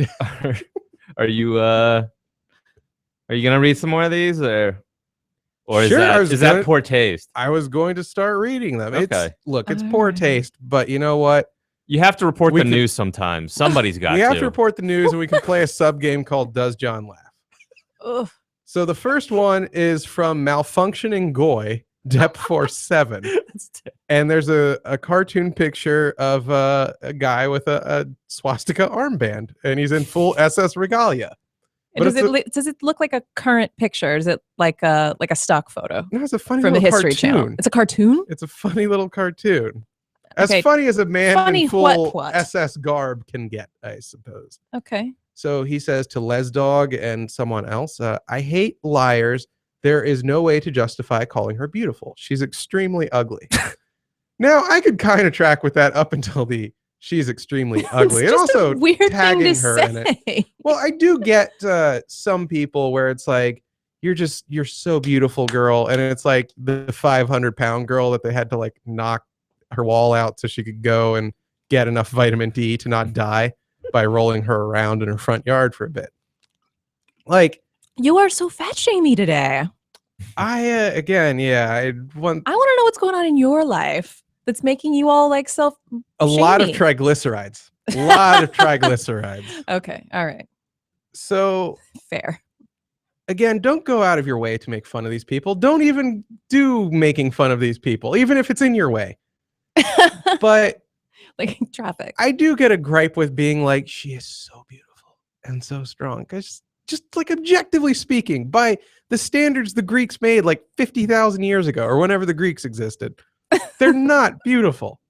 Are you gonna read some more of these or is Sure, I was that gonna- poor taste? I was going to start reading them. Okay. It's poor Alright. taste, but you know what? You have to report We the could- news sometimes. Somebody's got We have to report the news and we can play a sub game called Does John Laugh? Ugh. So the first one is from Malfunctioning Goy, Dep47. And there's a cartoon picture of a guy with a swastika armband, and he's in full SS regalia. But Does it look like a current picture? Is it like a stock photo No, it's a funny from the little History Channel? cartoon. It's a cartoon? It's a funny little cartoon. As Okay. funny as a man Funny in full what? SS garb can get, I suppose. Okay. So he says to Les Dog and someone else, I hate liars. There is no way to justify calling her beautiful. She's extremely ugly. Now, I could kind of track with that up until the she's extremely ugly. It's And just a also weird thing tagging to her in it. say. Well, I do get some people where it's like, you're so beautiful, girl. And it's like the 500-pound girl that they had to like knock her wall out so she could go and get enough vitamin D to not die by rolling her around in her front yard for a bit. Like, You are so fat shamey today. I want I want to know what's going on in your life that's making you all like self. a lot of shamey. triglycerides. A lot of triglycerides. Okay. All right. So Fair. again, don't go out of your way to make fun of these people. Don't even do making fun of these people, even if it's in your way. But Like traffic. I do get a gripe with being like, she is so beautiful and so strong. Because just like objectively speaking, by the standards the Greeks made like 50,000 years ago or whenever the Greeks existed, they're not beautiful.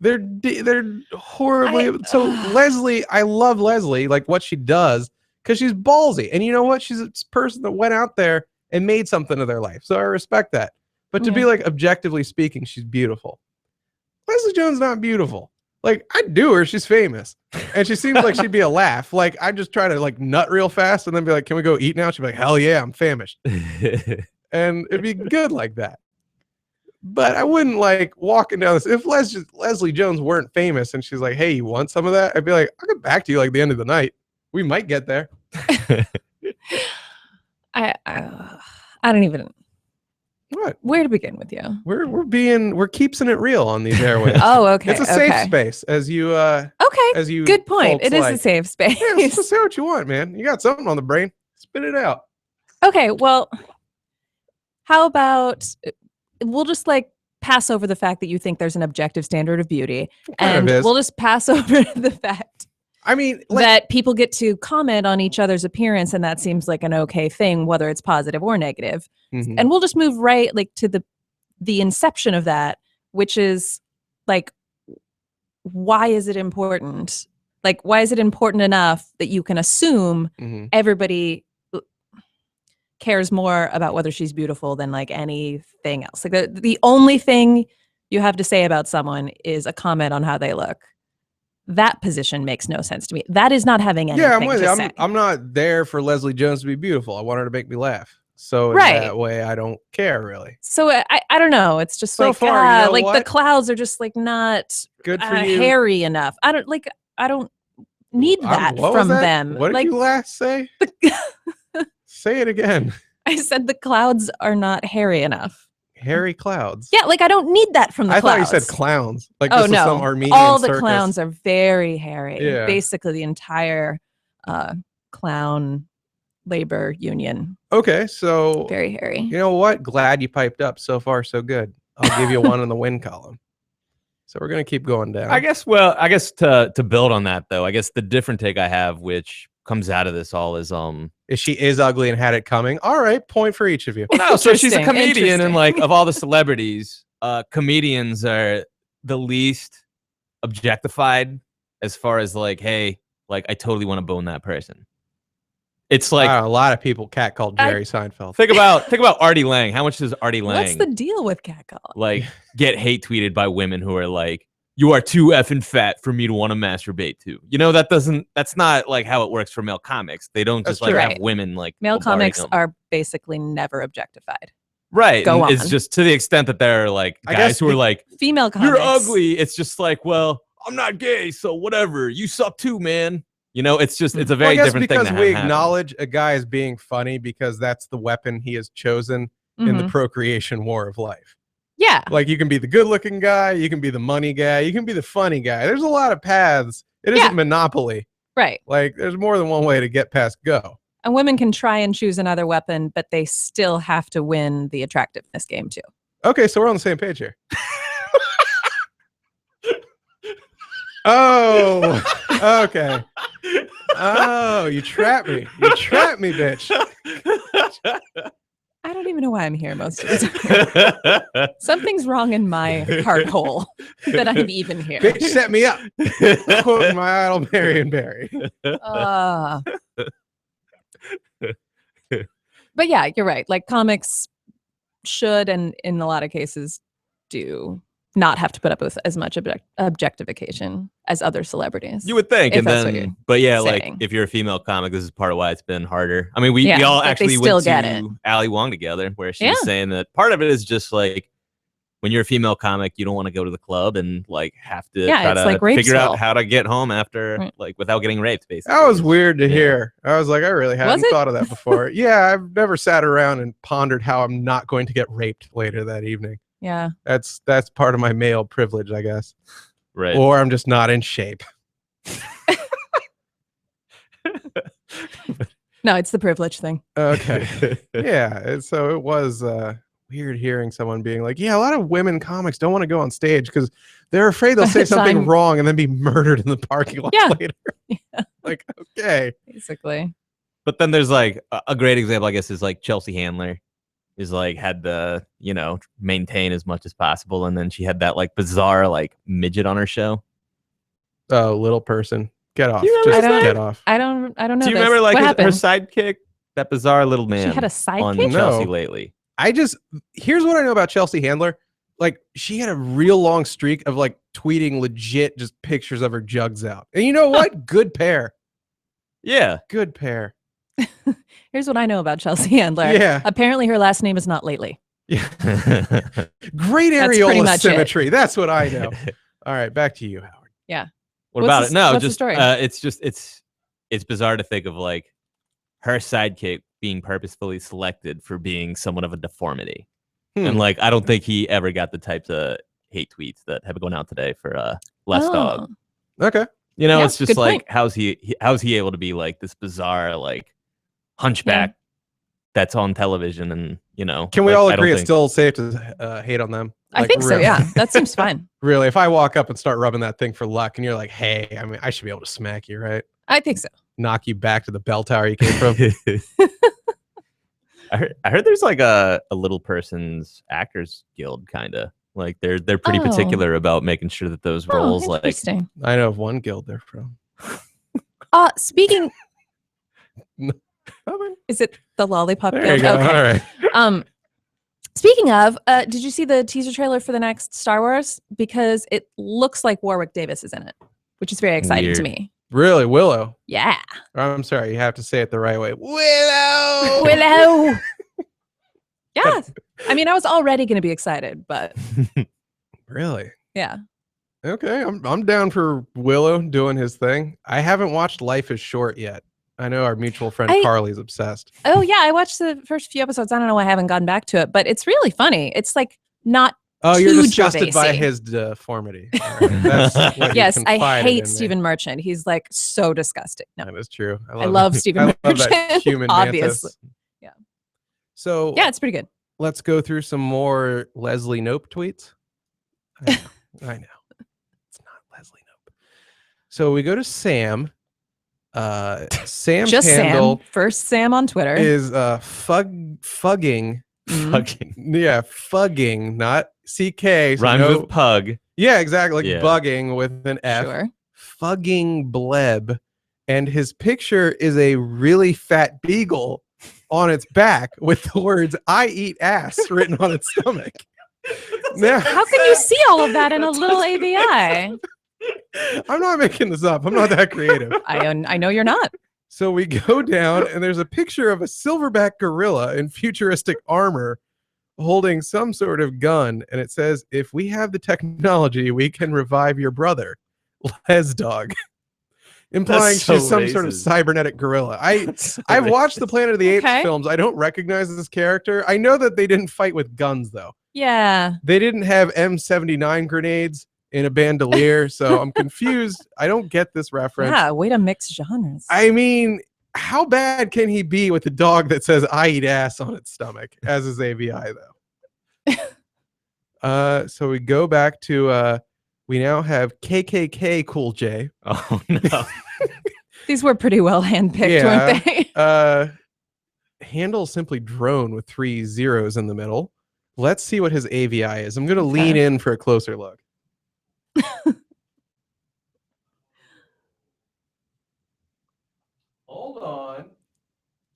They're horribly. So Leslie, I love Leslie, like what she does, because she's ballsy. And you know what? She's a person that went out there and made something of their life. So I respect that. But to be like objectively speaking, she's beautiful. Leslie Jones not beautiful. Like, I'd do her. She's famous. And she seems like she'd be a laugh. Like, I'd just try to like nut real fast and then be like, can we go eat now? She'd be like, hell yeah, I'm famished. And it'd be good like that. But I wouldn't like walking down this. If Leslie Jones weren't famous and she's like, hey, you want some of that? I'd be like, I'll get back to you like the end of the night. We might get there. I don't even What? where to begin with you. We're keeping it real on these airways. Oh, okay. It's a safe okay. space as you Okay. Good point. folks It is like. a safe space. Yeah, just say what you want, man. You got something on the brain. Spit it out. Okay, well, how about we'll just like pass over the fact that you think there's an objective standard of beauty, Kind and of is. we'll just pass over the fact I mean, like, that people get to comment on each other's appearance, and that seems like an okay thing, whether it's positive or negative. mhm. And we'll just move right like to the inception of that, which is like, why is it important? Like, why is it important enough that you can assume Mhm. everybody cares more about whether she's beautiful than like anything else? Like the only thing you have to say about someone is a comment on how they look. That position makes no sense to me. That is not having anything Yeah, I'm with to you. say. I'm not there for Leslie Jones to be beautiful. I want her to make me laugh. So in Right. that way, I don't care really. So I don't know. It's just So like far, you know like the what? clouds are just like not Good for you. hairy enough. I don't. need that What was from that? them. What did Like you last say? Say it again. I said, the clouds are not hairy enough. Hairy clouds. Yeah, like I don't need that from the I clouds. thought you said clowns. Like Oh this was no, some Armenian all the circus. clowns are very hairy. Yeah. Basically, the entire clown labor union, Okay, so very hairy. you know what? Glad you piped up. So far, so good. I'll give you one in the win column. So we're gonna keep going down. I guess to build on that though, I guess the different take I have, which comes out of this all, is If she is ugly and had it coming, all right, point for each of you. no, so she's a Interesting, comedian, and interesting. like of all the celebrities, comedians are the least objectified as far as like, hey, like I totally want to bone that person. It's like Wow, a lot of people catcalled Jerry Seinfeld. think about Artie Lang. How much does Artie Lang What's the deal with catcall? like get hate tweeted by women who are like, you are too effing fat for me to want to masturbate to? You know, that's not like how it works for male comics. They don't That's just like true. have Right. women like Male bombarding comics them. are basically never objectified. Right. Go and It's on. just to the extent that there are like I guys guess who are like, Female comics. you're ugly. It's just like, well, I'm not gay, so whatever. You suck too, man. You know, it's just it's a Well, I very guess different thing. because to we have happen. acknowledge a guy as being funny because that's the weapon he has chosen in the Mhm. procreation war of life. Yeah. Like you can be the good-looking guy, you can be the money guy, you can be the funny guy. There's a lot of paths. It isn't Yeah. Monopoly. Right. Like there's more than one way to get past go. And women can try and choose another weapon, but they still have to win the attractiveness game too. Okay, so we're on the same page here. Oh, okay. Oh, you trapped me. You trapped me, bitch. I don't even know why I'm here most of the time. Something's wrong in my heart hole that I'm even here. Bitch set me up. Quoting my idol Marion Barry. But yeah, you're right. Like comics should, and in a lot of cases do, not have to put up with as much objectification as other celebrities. You would think, If and that's what then, you're but yeah, like saying. if you're a female comic, this is part of why it's been harder. I mean, we Yeah, all like, they actually still went get to it. Ali Wong together, where she Yeah. was saying that part of it is just like when you're a female comic, you don't want to go to the club and like have to Yeah, try it's to like figure out Rapesville. how to get home after Right. like without getting raped. Basically, That was weird to Yeah. hear. I was like, I really hadn't it? thought of that before. Yeah, I've never sat around and pondered how I'm not going to get raped later that evening. Yeah. That's part of my male privilege, I guess. right. Or I'm just not in shape. No, it's the privilege thing. Okay. Yeah. And so it was weird hearing someone being like, yeah, a lot of women comics don't want to go on stage because they're afraid they'll By say the something time- wrong and then be murdered in the parking lot Yeah. later. Yeah. Like, okay. Basically. But then there's like a great example, I guess, is like Chelsea Handler is like had to, you know, maintain as much as possible. And then she had that like bizarre like midget on her show. Oh, little person. Get off. Do you remember Just that? get off. I don't know. Do you this. remember like what her happened? sidekick? That bizarre little man She had a on sidekick. No. Chelsea lately. Here's what I know about Chelsea Handler. Like, she had a real long streak of like tweeting legit just pictures of her jugs out. And you know what? Good pair. Yeah. Good pair. Here's what I know about Chelsea Handler. Yeah. Apparently, her last name is not Lately. Yeah. Great That's pretty areola much it. symmetry. That's what I know. All right, back to you, Howard. What What's about the- it? No, what's the just story? it's bizarre to think of like her sidekick being purposefully selected for being somewhat of a deformity. And like I don't think he ever got the types of hate tweets that have gone out today for Les Dog. Okay. You know, Yeah, it's just good like point. how's he able to be like this bizarre like hunchback that's on television, and you know, Can we like, all I don't agree it's think- still safe to hate on them? I Like, think so. really? Yeah, that seems fine. Really, if I walk up and start rubbing that thing for luck and you're like, hey, I mean, I should be able to smack you, right? I think so. Knock you back to the bell tower you came from. I heard there's like a little person's actors guild kind of like they're pretty Oh. particular about making sure that those roles like interesting. I know of one guild they're from. Speaking, Oh, is it the Lollipop there you Guild? go. Okay. All right. Speaking of, did you see the teaser trailer for the next Star Wars? Because it looks like Warwick Davis is in it, which is very exciting to Weird. me. Really, Willow. Yeah. I'm sorry, you have to say it the right way. Willow. Willow. Yeah. I mean, I was already going to be excited, but Really? yeah. Okay, I'm down for Willow doing his thing. I haven't watched Life is Short yet. I know our mutual friend Carly's obsessed. Oh yeah, I watched the first few episodes. I don't know why I haven't gone back to it, but it's really funny. It's like not. Oh, too you're disgusted by Gervaisy. his deformity. All right, that's what you Yes, I confided hate in me. Stephen Merchant. He's like so disgusting. No, That is true. I love Stephen I love that Merchant, human obviously. mantis. Yeah. So yeah, it's pretty good. let's go through some more Leslie Knope tweets. I know. It's not Leslie Knope. So we go to Sam. Sam's Just handle Sam. First Sam on Twitter. is fugging. Fucking Yeah, fugging, not CK. So rhymes no- with pug. Yeah, exactly. Like Yeah. bugging with an F. Sure. Fugging Bleb. And his picture is a really fat beagle on its back with the words "I eat ass" written on its stomach. Now, How can you see all of that in a little AVI? I'm not making this up. I'm not that creative. I know you're not. So we go down, and there's a picture of a silverback gorilla in futuristic armor holding some sort of gun, and it says, "If we have the technology, we can revive your brother, Les Dog," implying so she's some sort of racist. cybernetic gorilla. I've watched the Planet of the Apes Okay. films. I don't recognize this character. I know that they didn't fight with guns, though. Yeah. They didn't have M79 grenades in a bandolier, so I'm confused. I don't get this reference. Yeah. Way to mix genres. I mean, how bad can he be with a dog that says "I eat ass" on its stomach as his AVI, though? So we go back to we now have KKK Cool J. Oh no. These were pretty well handpicked, Yeah. weren't they? Handle simply drone with 3 zeros in the middle. Let's see what his AVI is. I'm gonna Okay. lean in for a closer look. Hold on.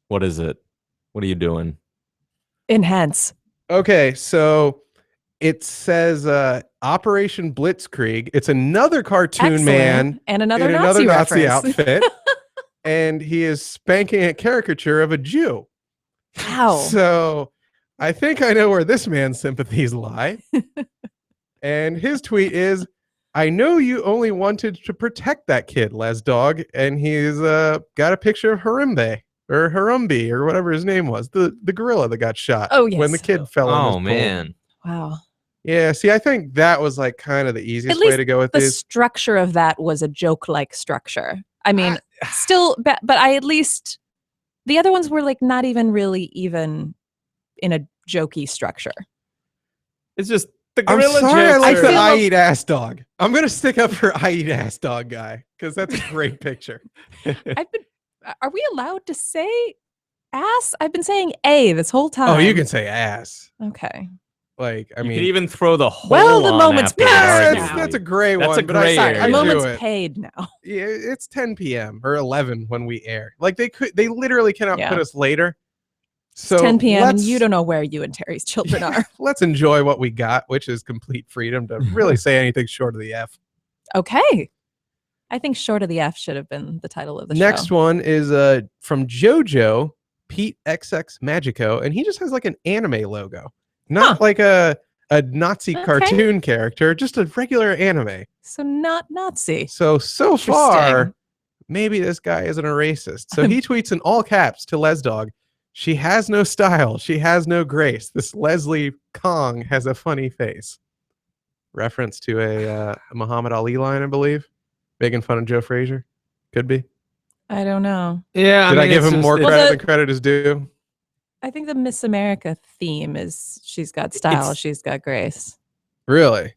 What is it? What are you doing? Enhance. Okay, so it says Operation Blitzkrieg. It's another cartoon Excellent. man And another in Nazi, another Nazi reference. outfit, and he is spanking a caricature of a Jew. Wow. So I think I know where this man's sympathies lie. And his tweet is, "I know you only wanted to protect that kid, Les Dog," and he's got a picture of Harambe or Harumbi or whatever his name was, the gorilla that got shot Oh, when the yes. kid fell on his Oh pole. man. Wow. Yeah, see, I think that was like kind of the easiest way least to go with The these. structure of that was a joke-like structure. I mean, still, but I at least the other ones were like not even really even in a jokey structure. It's just the I'm gorilla sorry, I jokes like are- the feel- I eat ass dog. I'm gonna stick up for I eat ass dog guy because that's a great picture. Are we allowed to say ass? I've been saying A this whole time. Oh, you can say ass. Okay. Like, I You mean, could even throw the whole Well, the on moment's after passed yeah, arguably. now. that's a gray That's one. a but gray Sorry, area. our I do moment's it. paid now. Yeah, it's 10 p.m. or 11 when we air. Like they literally cannot Yeah. put us later. So 10 p.m. and let's- you don't know where you and Terry's children are. Let's enjoy what we got, which is complete freedom to really say anything short of the F. Okay. I think Short of the F should have been the title of the Next show. one is from JoJo Pete XX Magico, and he just has like an anime logo, not like a Nazi Okay. cartoon character, just a regular anime. So not Nazi. So far, Interesting. maybe this guy isn't a racist. So he tweets in all caps to Les Dog, "She has no style. She has no grace. This Leslie Kong has a funny face." Reference to a Muhammad Ali line, I believe. Making fun of Joe Frazier. Could be. I don't know. Yeah, Did I give it's him just- more it- Well, credit the- than credit is due? I think the Miss America theme is she's got style, It's- she's got grace. Really?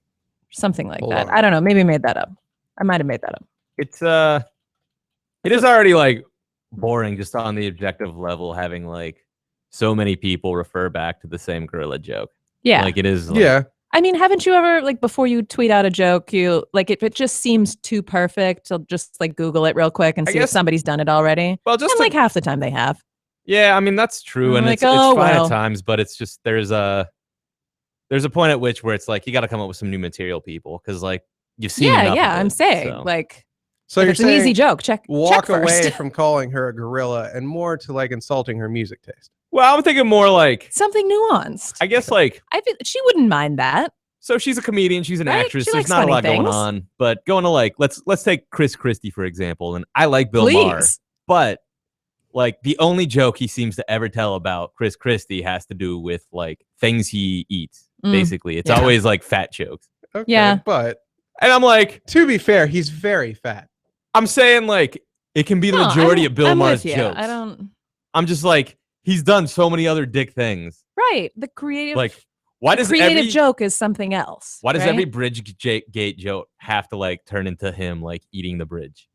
Something like Hold that. on. I don't know. Maybe I made that up. I might have made that up. It's it is already like boring just on the objective level having like so many people refer back to the same gorilla joke. Yeah. Like it is like, Yeah. I mean, haven't you ever, like, before you tweet out a joke, you, like, if it just seems too perfect, you'll just, like, Google it real quick and I see if guess- somebody's done it already. well just And, to- like, half the time they have. yeah, I mean that's true, I'm and like, it's oh, fine well. at times, but it's just there's a point at which where it's like you got to come up with some new material, people, because like you've seen. Yeah, enough yeah. of I'm it, saying, so. like, So if you're it's an saying easy joke. Check walk check first. away from calling her a gorilla and more to like insulting her music taste. Well, I'm thinking more like Something nuanced. I guess like I feel she wouldn't mind that. So she's a comedian, she's an Right? actress. She There's likes not a funny lot going things. on, but going to like let's take Chris Christie for example, and I like Bill Maher, Please. but like the only joke he seems to ever tell about Chris Christie has to do with like things he eats. Basically, it's yeah. always like fat jokes, Okay, Yeah. but and I'm like, to be fair, he's very fat. I'm saying like it can be the No, majority of Bill I'm Maher's with you. jokes. I don't. I'm just like he's done so many other dick things. Right. The creative. Like why the does creative every joke is something else. Why does right? every bridge gate joke have to like turn into him like eating the bridge?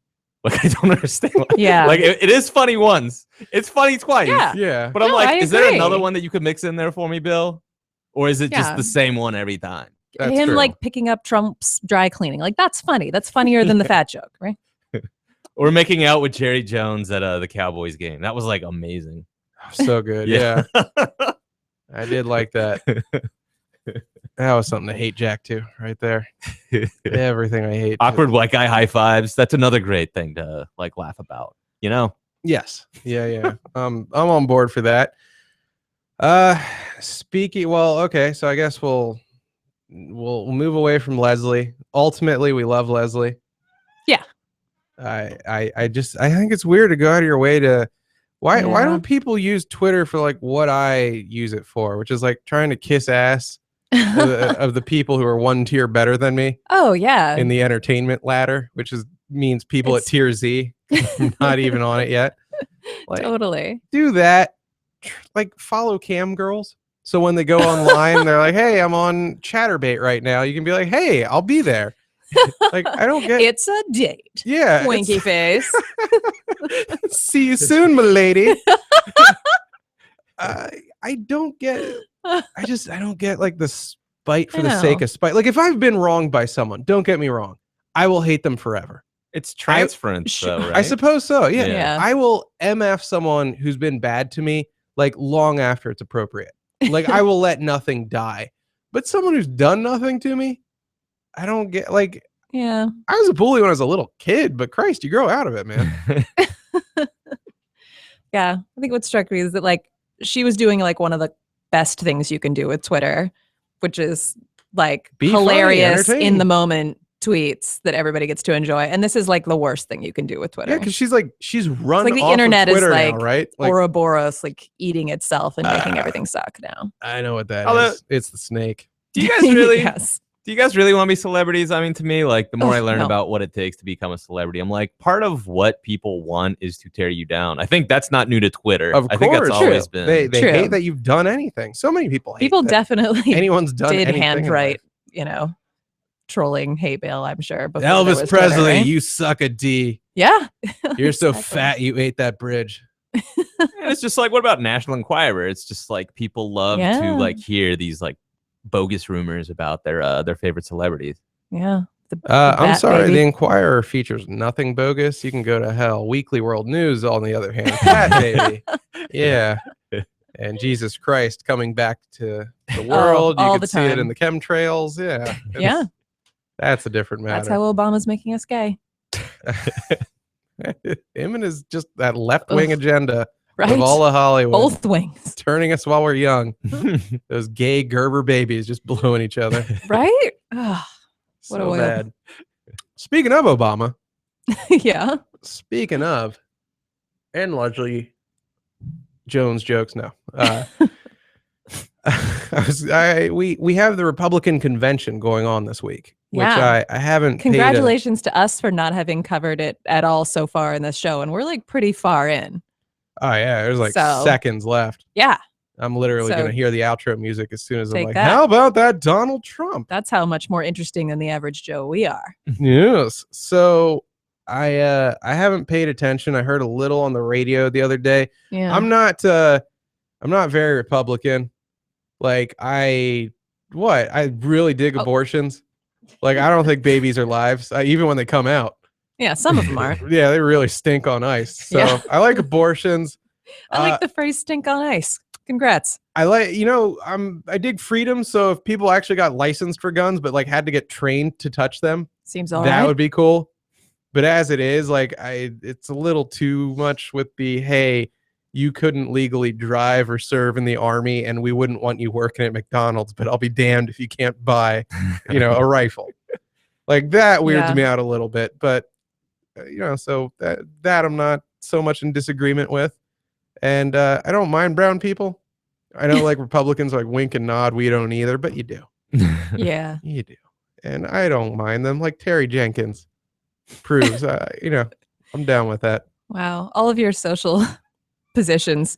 Like I don't understand. Yeah. Like it is funny once. It's funny twice. Yeah. Yeah. But I'm No, like, I is there another agree. one that you could mix in there for me, Bill? Or is it just Yeah. the same one every time? That's him true. like picking up Trump's dry cleaning. Like that's funny. That's funnier than the fat joke, right? Or making out with Jerry Jones at the Cowboys game. That was like amazing. So good. Yeah. I did like that. That was something to hate Jack too, right there. Everything I hate. Awkward white guy high fives. That's another great thing to like laugh about. You know? Yes. Yeah. I'm on board for that. Speaking. Well, okay. So I guess we'll move away from Leslie. Ultimately, we love Leslie. Yeah. I think it's weird to go out of your way to. Why Yeah. don't people use Twitter for like what I use it for, which is like trying to kiss ass of the people who are one tier better than me Oh yeah. in the entertainment ladder, which means people It's- at tier Z, not even on it yet. Like, Totally. do that. Like follow cam girls. So when they go online, they're like, "Hey, I'm on Chatterbait right now." You can be like, "Hey, I'll be there." Like I don't get. It's a date. Yeah. Winky face. See you soon, my lady. I don't get. I don't get like the spite for I the sake know. of spite. Like if I've been wronged by someone, don't get me wrong, I will hate them forever. It's transference, Sure. though, right? I suppose so. Yeah. Yeah. I will MF someone who's been bad to me like long after it's appropriate. Like I will let nothing die. But someone who's done nothing to me, I don't get like Yeah. I was a bully when I was a little kid, but Christ, you grow out of it, man. Yeah. I think what struck me is that like she was doing like one of the best things you can do with Twitter, which is like Be funny, hilarious in entertain. the moment tweets that everybody gets to enjoy. And this is like the worst thing you can do with Twitter. Yeah, because she's run like the off internet of is Twitter like now, right? Like Ouroboros like eating itself and making Ah. everything suck now. I know what that Although- is. It's the snake. Do you guys really Yes. Do you guys really want to be celebrities? I mean, to me, like the more I Ugh, learn no. about what it takes to become a celebrity, I'm like, part of what people want is to tear you down. I think that's not new to Twitter. Of I think that's course. always True. been. They True. hate that you've done anything. So many people hate People that definitely anyone's done did anything in handwrite, life. Trolling hate mail, I'm sure. before there Elvis was Twitter, Presley, right? you suck a D. Yeah. You're so Exactly. fat you ate that bridge. And it's just like, what about National Enquirer? It's just like people love Yeah. to like hear these like bogus rumors about their favorite celebrities. Yeah. I'm Bat sorry, baby. the Inquirer features nothing bogus. You can go to hell. Weekly World News, on the other hand, Cat Baby. Yeah. And Jesus Christ coming back to the world. all You the can see it in time. the chemtrails. Yeah. Yeah. That's a different matter. That's how Obama's making us gay. Him and his just that left wing Ugh. agenda Right. of all of Hollywood. Both wings. Turning us while we're young. Those gay Gerber babies just blowing each other. Right? Ugh. What a So oil. bad. Speaking of Obama, Yeah. speaking of, and largely Jones jokes. No, we have the Republican convention going on this week, which Yeah. I haven't. Congratulations to us for not having covered it at all so far in this show. And we're like pretty far in. Oh yeah, there's like So- seconds left. Yeah. I'm literally So- going to hear the outro music as soon as I'm Take like, that. how about that Donald Trump? That's how much more interesting than the average Joe we are. Yes. So I haven't paid attention. I heard a little on the radio the other day. Yeah. I'm not very Republican. Like I really dig Oh. abortions. Like I don't think babies are lives, even when they come out. Yeah. Some of them are. Yeah, they really stink on ice. So Yeah. I like abortions. I like the phrase stink on ice. Congrats. I like, I dig freedom. So if people actually got licensed for guns, but like had to get trained to touch them, Seems all that right. would be cool. But as it is, like it's a little too much with the, hey, you couldn't legally drive or serve in the army, and we wouldn't want you working at McDonald's, but I'll be damned if you can't buy, a rifle. Like that weirds Yeah. me out a little bit, but so that I'm not so much in disagreement with. And I don't mind brown people. I know like Republicans like wink and nod. We don't either, but you do. Yeah. You do. And I don't mind them. Like Terry Jenkins proves, I'm down with that. Wow. All of your social positions.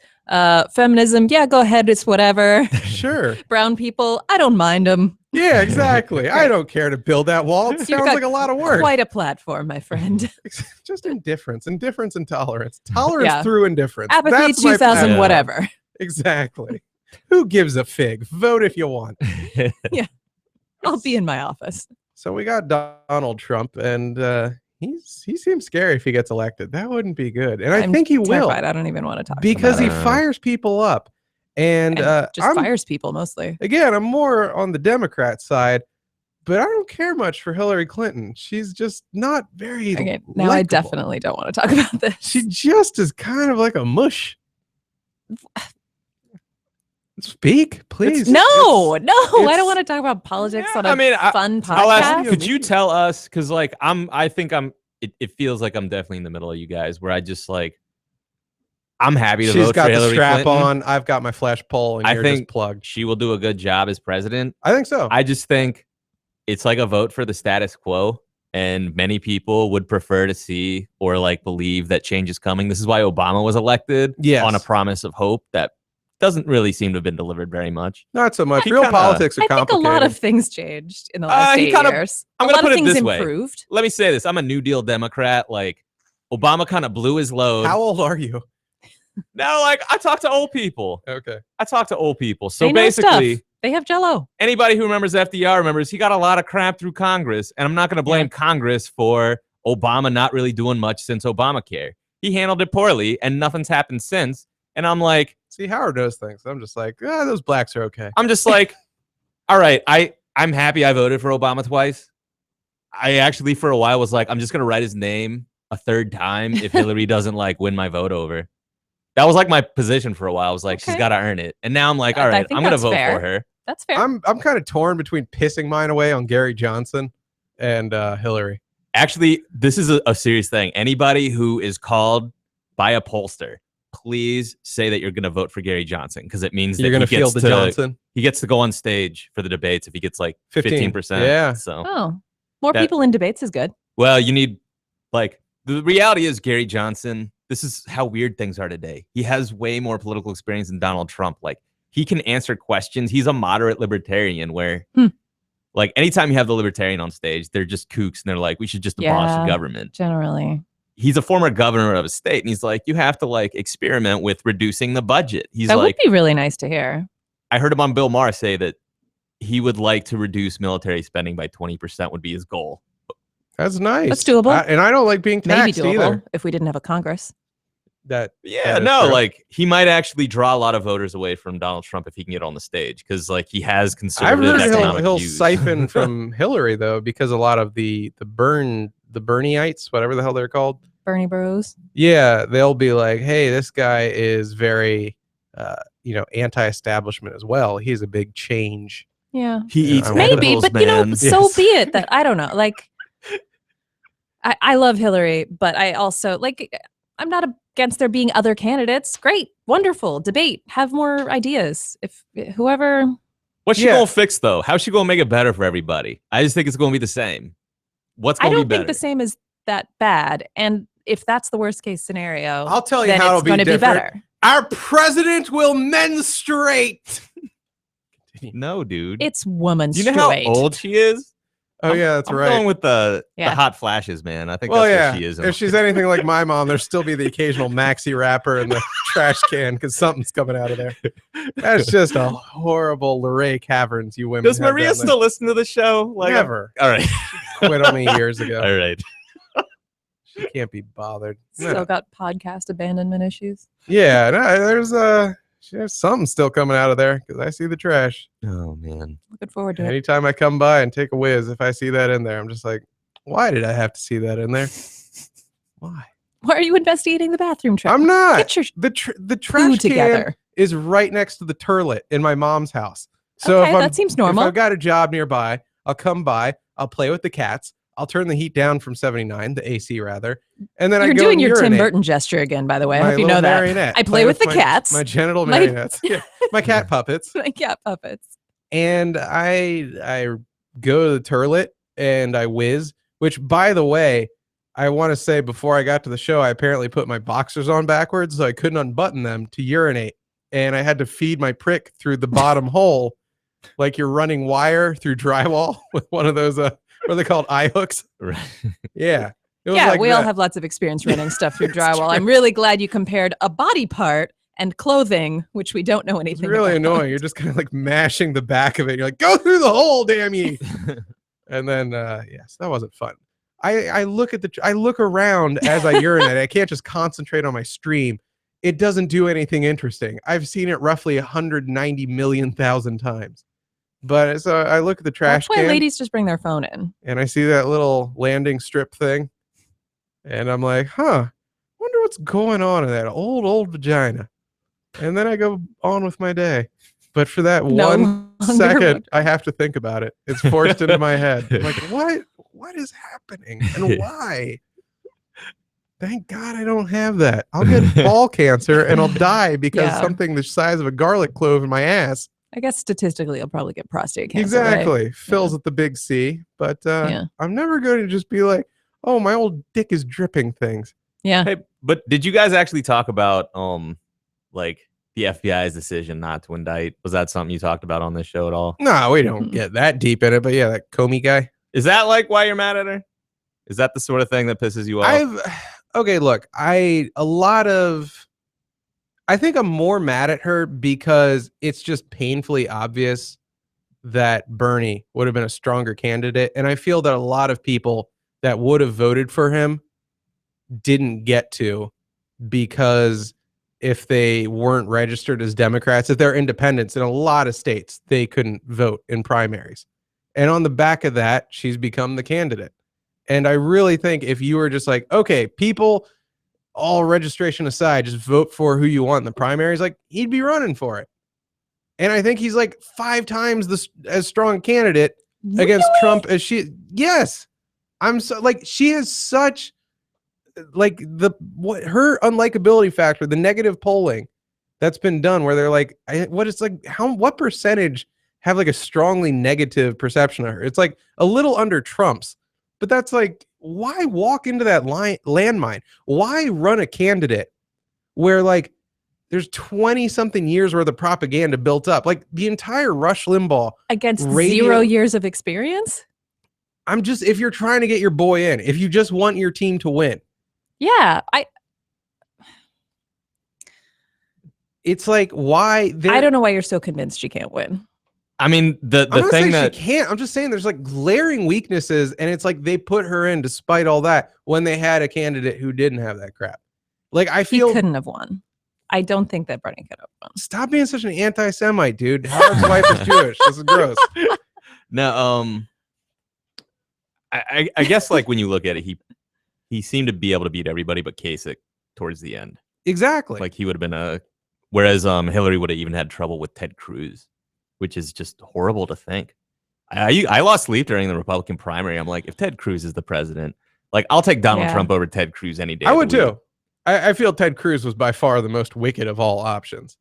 Feminism, yeah, go ahead. It's whatever. Sure. Brown people, I don't mind them. Yeah, exactly. I don't care to build that wall. It You've sounds got like a lot of work. Quite a platform, my friend. Just indifference and tolerance. Tolerance Yeah. through indifference. Apathy That's my 2000, platform. whatever. Exactly. Who gives a fig? Vote if you want. I'll be in my office. So we got Donald Trump, and he seems scary if he gets elected. That wouldn't be good. And I I'm think he will, terrified. I don't even want to talk because he about it. fires people up. And Just fires people mostly. Again, I'm more on the Democrat side, but I don't care much for Hillary Clinton. She's just not very Okay, now I likable. definitely don't want to talk about this. She just is kind of like a mush. Speak, please. No, I it's- don't want to talk about politics on a fun podcast. I'll ask, you. could you tell us? Because like it feels like I'm definitely in the middle of you guys, where I just like, I'm happy to She's vote got for the Hillary strap Clinton. on. I've got my flash poll, and I you're think just plugged. She will do a good job as president. I think so. I just think it's like a vote for the status quo, and many people would prefer to see or like believe that change is coming. This is why Obama was elected on a promise of hope that doesn't really seem to have been delivered very much. Not so much. He Real kinda- politics are I think a complicated. lot of things changed in the last 8 years. I'm a gonna lot put of it things this way. improved. Let me say this. I'm a New Deal Democrat. Like, Obama kind of blew his load. How old are you? No, like, I talk to old people. Okay. I talk to old people. So They know basically, stuff. They have Jell-O. anybody who remembers FDR remembers he got a lot of crap through Congress. And I'm not going to blame Congress for Obama not really doing much since Obamacare. He handled it poorly, and nothing's happened since. And I'm like, see, Howard knows things. I'm just like, those blacks are okay. I'm just like, all right, I'm happy I voted for Obama twice. I actually, for a while, was like, I'm just going to write his name a third time if Hillary doesn't like win my vote over. That was like my position for a while. I was like, she's got to earn it. And now I'm like, all right, I'm going to vote for her. That's fair. I'm kind of torn between pissing mine away on Gary Johnson and Hillary. Actually, this is a serious thing. Anybody who is called by a pollster, please say that you're going to vote for Gary Johnson, because it means You're that going to field the Johnson. He gets to go on stage for the debates if he gets like 15%. Yeah. So more people in debates is good. Well, you need, like, the reality is Gary Johnson, this is how weird things are today. He has way more political experience than Donald Trump. Like, he can answer questions. He's a moderate libertarian where, like, anytime you have the libertarian on stage, they're just kooks and they're like, we should just abolish the government. Generally. He's a former governor of a state, and he's like, you have to like experiment with reducing the budget. He's that like, would be really nice to hear. I heard him on Bill Maher say that he would like to reduce military spending by 20% would be his goal. That's nice. That's doable. And I don't like being taxed Maybe doable either. if we didn't have a Congress. That Yeah, is no, true. like, he might actually draw a lot of voters away from Donald Trump if he can get on the stage, because like he has I've conservative heard economic he'll views. siphon from Hillary though, because a lot of the Bernieites, whatever the hell they're called. Bernie Bros. Yeah, they'll be like, hey, this guy is very anti-establishment as well. He's a big change. Yeah. He eats Maybe, edibles, but man. so be it. That I don't know. Like, I love Hillary, but I also I'm not against there being other candidates. Great, wonderful debate. Have more ideas. If whoever. What's she gonna fix though? How's she gonna make it better for everybody? I just think it's gonna be the same. What's I gonna be don't better? think the same is that bad. And if that's the worst case scenario, I'll tell you then how it's it'll be going to be different. better. Our president will menstruate. No, dude. It's woman Do you know how old she is? Oh yeah, that's I'm right. going with the Yeah. hot flashes, man. I think Well, that's yeah. what she is. If she's anything like my mom, there'll still be the occasional maxi wrapper in the trash can because something's coming out of there. That's just a horrible Luray Caverns you women. Does have Maria down there. still listen to the show? Like, Never. All right. Quit on me years ago. All right. She can't be bothered. Still No. got podcast abandonment issues. Yeah, no, there's something still coming out of there because I see the trash. Oh man. Looking forward to it. Anytime I come by and take a whiz, if I see that in there, I'm just like, why did I have to see that in there? Why? Why are you investigating the bathroom trash? I'm not. Get your The poo trash can together. is right next to the toilet in my mom's house. So Okay, if that seems normal. If I've got a job nearby, I'll come by. I'll play with the cats. I'll turn the heat down from 79, the AC rather, and then You're I go doing and your Tim urinate. Burton gesture again, by the way. I My hope you know little that. marionette. I play with the cats. My genital My- marionettes. Yeah, my cat puppets. My cat puppets. And I go to the toilet and I whiz. Which, by the way, I want to say before I got to the show, I apparently put my boxers on backwards, so I couldn't unbutton them to urinate, and I had to feed my prick through the bottom hole, like you're running wire through drywall with one of those what are they called, eye hooks? Right. Yeah. It was Yeah, like we all that. have lots of experience running stuff through It's drywall. true. I'm really glad you compared a body part and clothing, which we don't know It's anything really about. annoying. You're just kind of like mashing the back of it. You're like, go through the hole, damn ye. And then, yes, that wasn't fun. I look at I look around as I urinate. I can't just concentrate on my stream. It doesn't do anything interesting. I've seen it roughly 190 million thousand times. But so I look at the trash That's why can ladies just bring their phone in. and I see that little landing strip thing. And I'm like, wonder what's going on in that old vagina. And then I go on with my day. But for that No one longer second, I have to think about it. It's forced into my head. I'm like, what is happening and why? Thank God I don't have that. I'll get ball cancer and I'll die because Yeah. something the size of a garlic clove in my ass. I guess statistically, you'll probably get prostate cancer. right? Exactly. Fills with the big C. But Yeah. I'm never going to just be like, oh, my old dick is dripping things. Yeah. Hey, but did you guys actually talk about like the FBI's decision not to indict? Was that something you talked about on this show at all? No, we don't get that deep in it. But yeah, that Comey guy. Is that like why you're mad at her? Is that the sort of thing that pisses you off? Okay, look, I think I'm more mad at her because it's just painfully obvious that Bernie would have been a stronger candidate. And I feel that a lot of people that would have voted for him didn't get to because if they weren't registered as Democrats, if they're independents in a lot of states, they couldn't vote in primaries. And on the back of that, she's become the candidate. And I really think if you were just like, okay, people, all registration aside, just vote for who you want in the primaries, like he'd be running for it. And I think he's like 5 times as strong a candidate against Trump as she. Yes, I'm so like she is such like her unlikability factor, the negative polling that's been done where they're like, what percentage have like a strongly negative perception of her? It's like a little under Trump's. But that's like, why walk into that landmine? Why run a candidate where like there's 20 something years worth of propaganda built up? Like the entire Rush Limbaugh Against radio- 0 years of experience? if you're trying to get your boy in, if you just want your team to win, Yeah. it's like, why? I don't know why you're so convinced she can't win. I mean, the I'm not thing saying that she can't. I'm just saying there's like glaring weaknesses, and it's like they put her in despite all that when they had a candidate who didn't have that crap. Like I He feel couldn't have won. I don't think that Bernie could have won. Stop being such an anti-Semite, dude. Howard's wife is Jewish. This is gross. no, I guess like when you look at it, he seemed to be able to beat everybody but Kasich towards the end. Exactly. Like he would have been whereas Hillary would have even had trouble with Ted Cruz, which is just horrible to think. I lost sleep during the Republican primary. I'm like, if Ted Cruz is the president, like I'll take Donald Trump over Ted Cruz any day. I would too. I feel Ted Cruz was by far the most wicked of all options.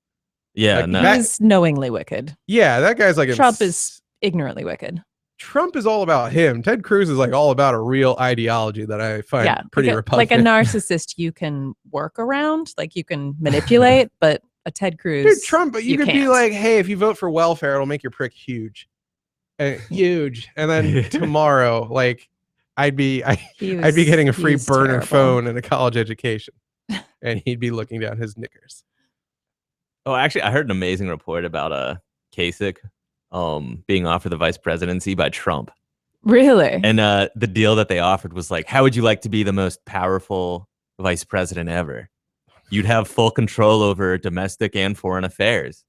Yeah, Like, no. He's knowingly wicked. Yeah, that guy's like Trump is ignorantly wicked. Trump is all about him. Ted Cruz is like all about a real ideology that I find pretty like repugnant. a narcissist you can work around, like you can manipulate, but a Ted Cruz. Dude, Trump, but you could be can't. like, hey, if you vote for welfare, it'll make your prick huge. Huge. And then tomorrow, like I'd be getting a free burner terrible. phone and a college education. And he'd be looking down his knickers. Oh, actually, I heard an amazing report about Kasich being offered the vice presidency by Trump. Really? And the deal that they offered was like, how would you like to be the most powerful vice president ever? You'd have full control over domestic and foreign affairs.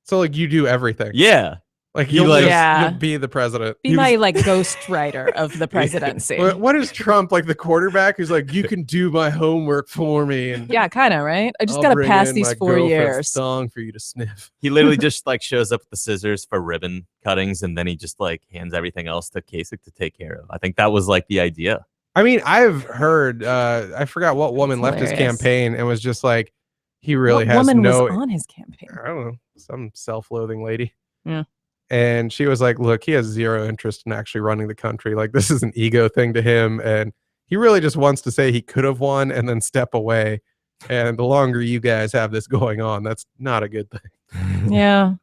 So like you do everything. Yeah. Like He you'll like- just Yeah. you'll be the president. Be my like ghostwriter of the presidency. What is Trump like the quarterback who's like, you can do my homework for me and Yeah, kind of, right? I just I'll got to bring pass in these my 4 girlfriend's years. thong for you to sniff. He literally just like shows up with the scissors for ribbon cuttings, and then he just like hands everything else to Kasich to take care of. I think that was like the idea. I mean, I've heard I forgot what woman That's left his hilarious. campaign and was just like he really What has woman no was on his campaign? I don't know, some self-loathing lady. Yeah. And she was like, look, he has zero interest in actually running the country. Like, this is an ego thing to him. And he really just wants to say he could have won and then step away. And the longer you guys have this going on, that's not a good thing. Yeah,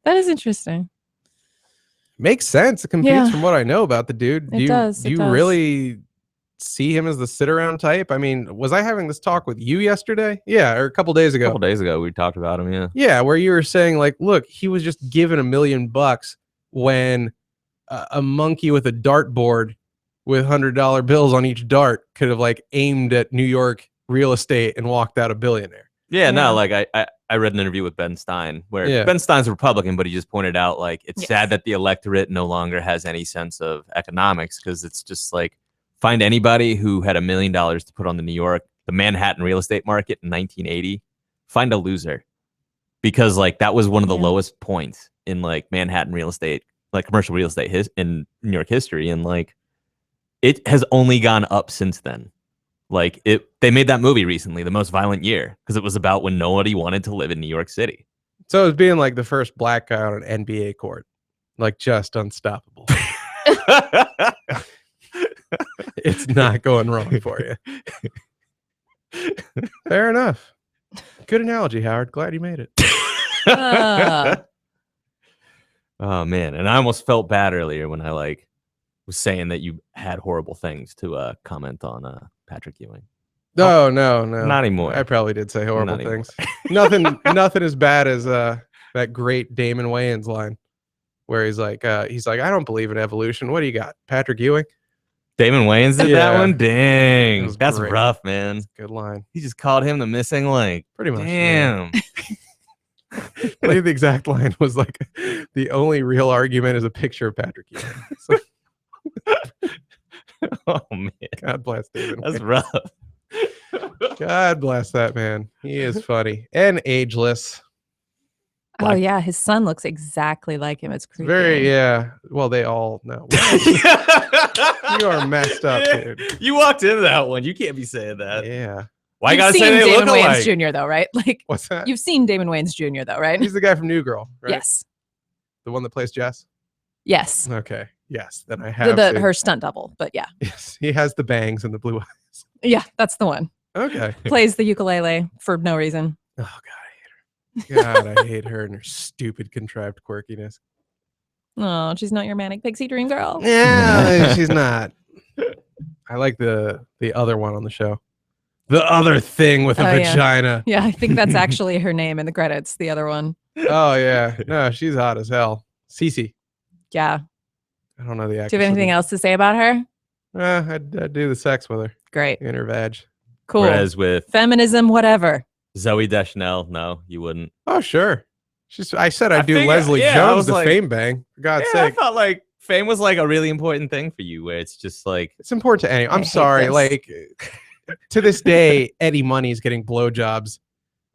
that is interesting. Makes sense. It competes Yeah. from what I know about the dude. It does, Do it you does. really see him as the sit around type? I mean, was I having this talk with you yesterday? Yeah, or a couple days A ago. couple days ago, we talked about him. Yeah. Yeah, where you were saying like, look, he was just given $1 million when a monkey with a dartboard with $100 bills on each dart could have like aimed at New York real estate and walked out a billionaire. Yeah, Yeah. no, like I read an interview with Ben Stein where Yeah. Ben Stein's a Republican, but he just pointed out like it's Yes. sad that the electorate no longer has any sense of economics because it's just like find anybody who had $1 million to put on the Manhattan real estate market in 1980, find a loser because like that was one of the Yeah. lowest points in like Manhattan real estate, like commercial real estate in New York history, and like it has only gone up since then. Like they made that movie recently, The Most Violent Year, because it was about when nobody wanted to live in New York City. So it was being like the first black guy on an NBA court, like just unstoppable. It's not going wrong for you. Fair enough. Good analogy, Howard. Glad you made it. Ah. Oh man, and I almost felt bad earlier when I like was saying that you had horrible things to comment on Patrick Ewing. No, no. Not anymore. I probably did say horrible Not anymore. things. nothing as bad as that great Damon Wayans line where he's like, I don't believe in evolution. What do you got? Patrick Ewing? Damon Wayans did Yeah. that one? That Dang. was That's great. rough, man. Good line. He just called him the missing link. Pretty much. yeah. Damn. I think the exact line was like, the only real argument is a picture of Patrick Ewing. So, Oh man. God bless David. That's Wayans. rough. God bless that man. He is funny and ageless. Oh yeah, his son looks exactly like him. It's creepy. Very, yeah. Well, they all know. You are messed up, dude. You walked into that one. You can't be saying that. Yeah. Why You've gotta seen say they Damon look Wayans alike? Jr. though, right? Like What's that? you've seen Damon Wayans Jr. though, right? He's the guy from New Girl, right? Yes. The one that plays Jess? Yes. Okay. Yes. Then I The, have the to. her stunt double, but yeah, Yes. He has the bangs and the blue eyes. yeah, that's the one. Okay. Plays the ukulele for no reason. Oh, God. I hate her. God, I hate her and her stupid, contrived quirkiness. Oh, she's not your manic pixie dream girl. Yeah, she's not. I like the other one on the show. The other thing with a Oh, yeah. vagina. Yeah, I think that's actually her name in the credits. The other one. Oh, yeah. No, she's hot as hell. Cece. Yeah. I don't know the actress. Do you have anything else to say about her? I'd do the sex with her Great. in her vag. Cool. Whereas with Feminism, whatever. Zoe Deschanel, no, you wouldn't. Oh, sure. I said I'd I do figured- Leslie yeah, I Jones was the like- fame bang. For God's Yeah, I sake. thought like fame was like a really important thing for you, where it's just like It's important to anyone. I I'm hate sorry. this. Like, to this day, Eddie Money's getting blowjobs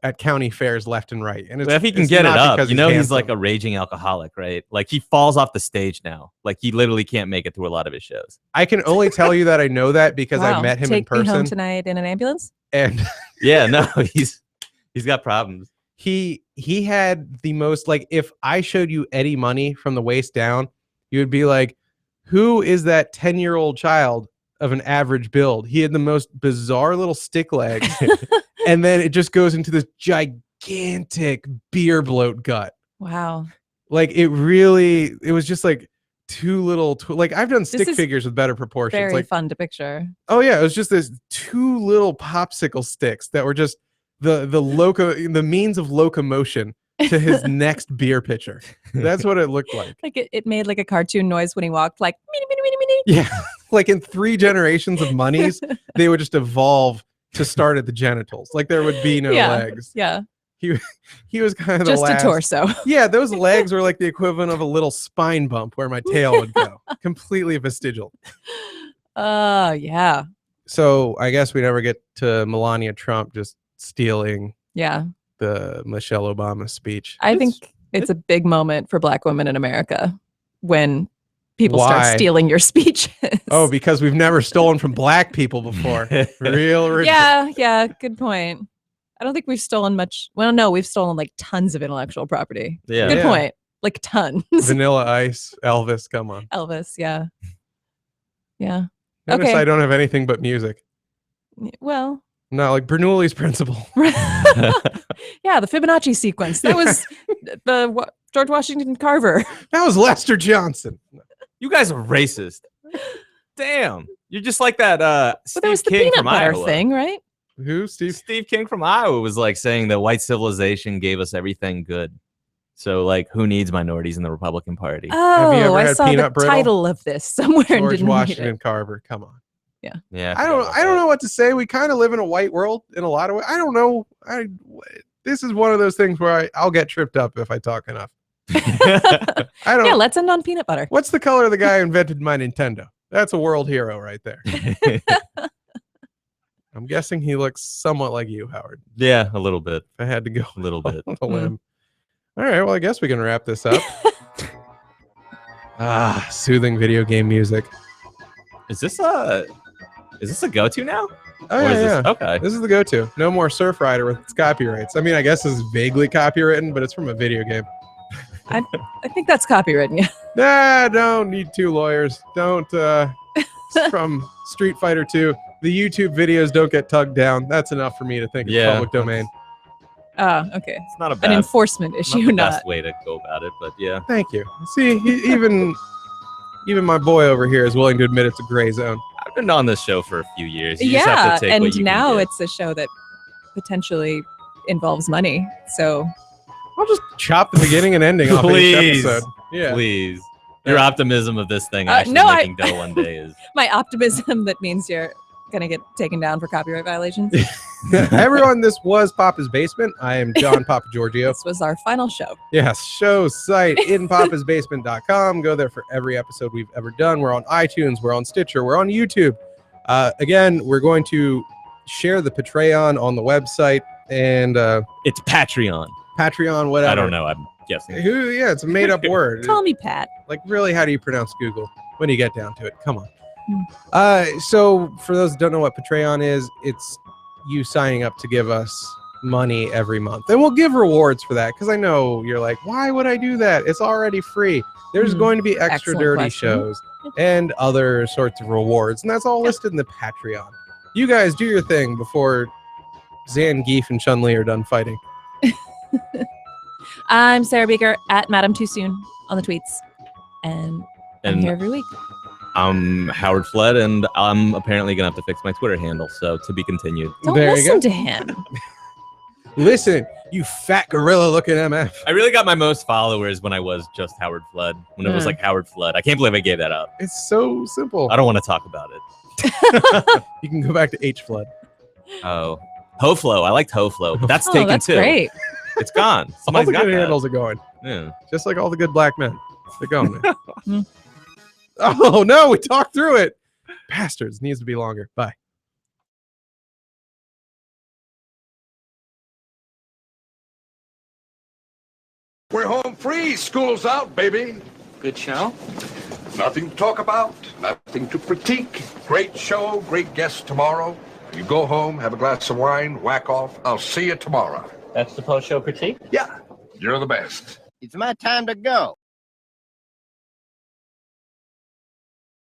at county fairs left and right. And it's, if he can it's get it not up, because you know he's like handsome. a raging alcoholic, right? Like he falls off the stage now. Like he literally can't make it through a lot of his shows. I can only tell you that I know that because I Wow. met him Take in me home person. tonight in an ambulance. And Yeah, no, he's got problems. he had the most, like, if I showed you Eddie Money from the waist down, you would be like, who is that 10-year-old child of an average build? He had the most bizarre little stick legs. And then it just goes into this gigantic beer bloat gut. Wow. Like it was just like two little, like I've done stick is figures with better proportions. Very Like, fun to picture. oh yeah, it was just this two little popsicle sticks that were just the means of locomotion to his next beer pitcher. That's what it looked like. Like it made like a cartoon noise when he walked, like mini, mini, mini, mini. Yeah. Like in 3 generations of monies, they would just evolve to start at the genitals. Like there would be no Yeah. legs. Yeah. he was kind of the Just last. a torso. Yeah, those legs were like the equivalent of a little spine bump where my tail would go. Completely vestigial. Yeah. So I guess we never get to Melania Trump just stealing Yeah. the Michelle Obama speech. I think it's a big moment for Black women in America when people start stealing your speeches. Oh, because we've never stolen from Black people before. Real original. Yeah, good point. I don't think we've stolen much. Well, no, we've stolen like tons of intellectual property. Yeah. Good point. Like tons. Vanilla Ice, Elvis, come on. Elvis, yeah. Yeah. Notice Okay. I don't have anything but music. Well. Not like Bernoulli's Principle. Yeah, the Fibonacci sequence. That was the George Washington Carver. That was Lester Johnson. You guys are racist. Damn. You're just like that But there was the King peanut from butter Iowa. thing, right? Who, Steve? Steve King from Iowa was like saying that white civilization gave us everything good. So like, who needs minorities in the Republican Party? Oh, you ever I had saw the peanut brittle? title of this somewhere and George didn't read Washington it. Carver. Come on. Yeah. I don't know what to say. We kind of live in a white world in a lot of ways. I don't know. This is one of those things where I'll get tripped up if I talk enough. I don't. Yeah, let's end on peanut butter. What's the color of the guy who invented my Nintendo? That's a world hero right there. I'm guessing he looks somewhat like you, Howard. Yeah, a little bit. If I had to go A little bit. on a limb. All right, well, I guess we can wrap this up. Soothing video game music. Is this a go-to now? Oh, Or yeah, is yeah. this, okay. This is the go-to. No more Surf Rider with its copyrights. I mean, I guess it's vaguely copywritten, but it's from a video game. I think that's copywritten. Yeah. Nah, don't need 2 lawyers. Don't, it's from Street Fighter 2. The YouTube videos don't get tugged down. That's enough for me to think it's Yeah. public domain. Okay. It's not a An bad, enforcement not issue, the not. best way to go about it, but yeah. Thank you. See, even my boy over here is willing to admit it's a gray zone. I've been on this show for a few years. You just have Yeah, to take and what you can now get. it's a show that potentially involves money. So I'll just chop the beginning and ending off each Please. episode. Yeah. Please. Your optimism of this thing actually no, making dough one day is my optimism that means you're gonna get taken down for copyright violations. Everyone, this was Papa's Basement. I am John Papa Giorgio. This was our final show. Yes, show site inpapasbasement.com. Go there for every episode we've ever done. We're on iTunes, we're on Stitcher, we're on YouTube. Again, we're going to share the Patreon on the website and it's Patreon. Patreon, whatever. I don't know. I'm guessing. Yeah, it's a made up word. Call me Pat. Like, really, how do you pronounce Google when you get down to it? Come on. So for those that don't know what Patreon is, it's you signing up to give us money every month, and we'll give rewards for that, because I know you're like, why would I do that? It's already free. There's going to be extra Excellent dirty question. shows and other sorts of rewards, and that's all listed in the Patreon. You guys do your thing before Zangief and Chun-Li are done fighting. I'm Sarah Baker at Madam Too Soon on the tweets, and I'm And here every week. I'm Howard Flood, and I'm apparently gonna have to fix my Twitter handle. So to be continued. Don't There you listen go. to him. Listen, you fat gorilla looking MF. I really got my most followers when I was just Howard Flood. When it was like Howard Flood. I can't believe I gave that up. It's so simple. I don't want to talk about it. You can go back to H Flood. Oh, HoFlow. I liked HoFlow, but that's Oh, taken that's too. great. It's gone. All Somebody's the got good that. handles are going. Yeah. Just like all the good black men. They're going, man. Oh, no, we talked through it. Bastards. Needs to be longer. Bye. We're home free. School's out, baby. Good show. Nothing to talk about, nothing to critique. Great show, great guests tomorrow. You go home, have a glass of wine, whack off. I'll see you tomorrow. That's the post-show critique. Yeah, you're the best. It's my time to go.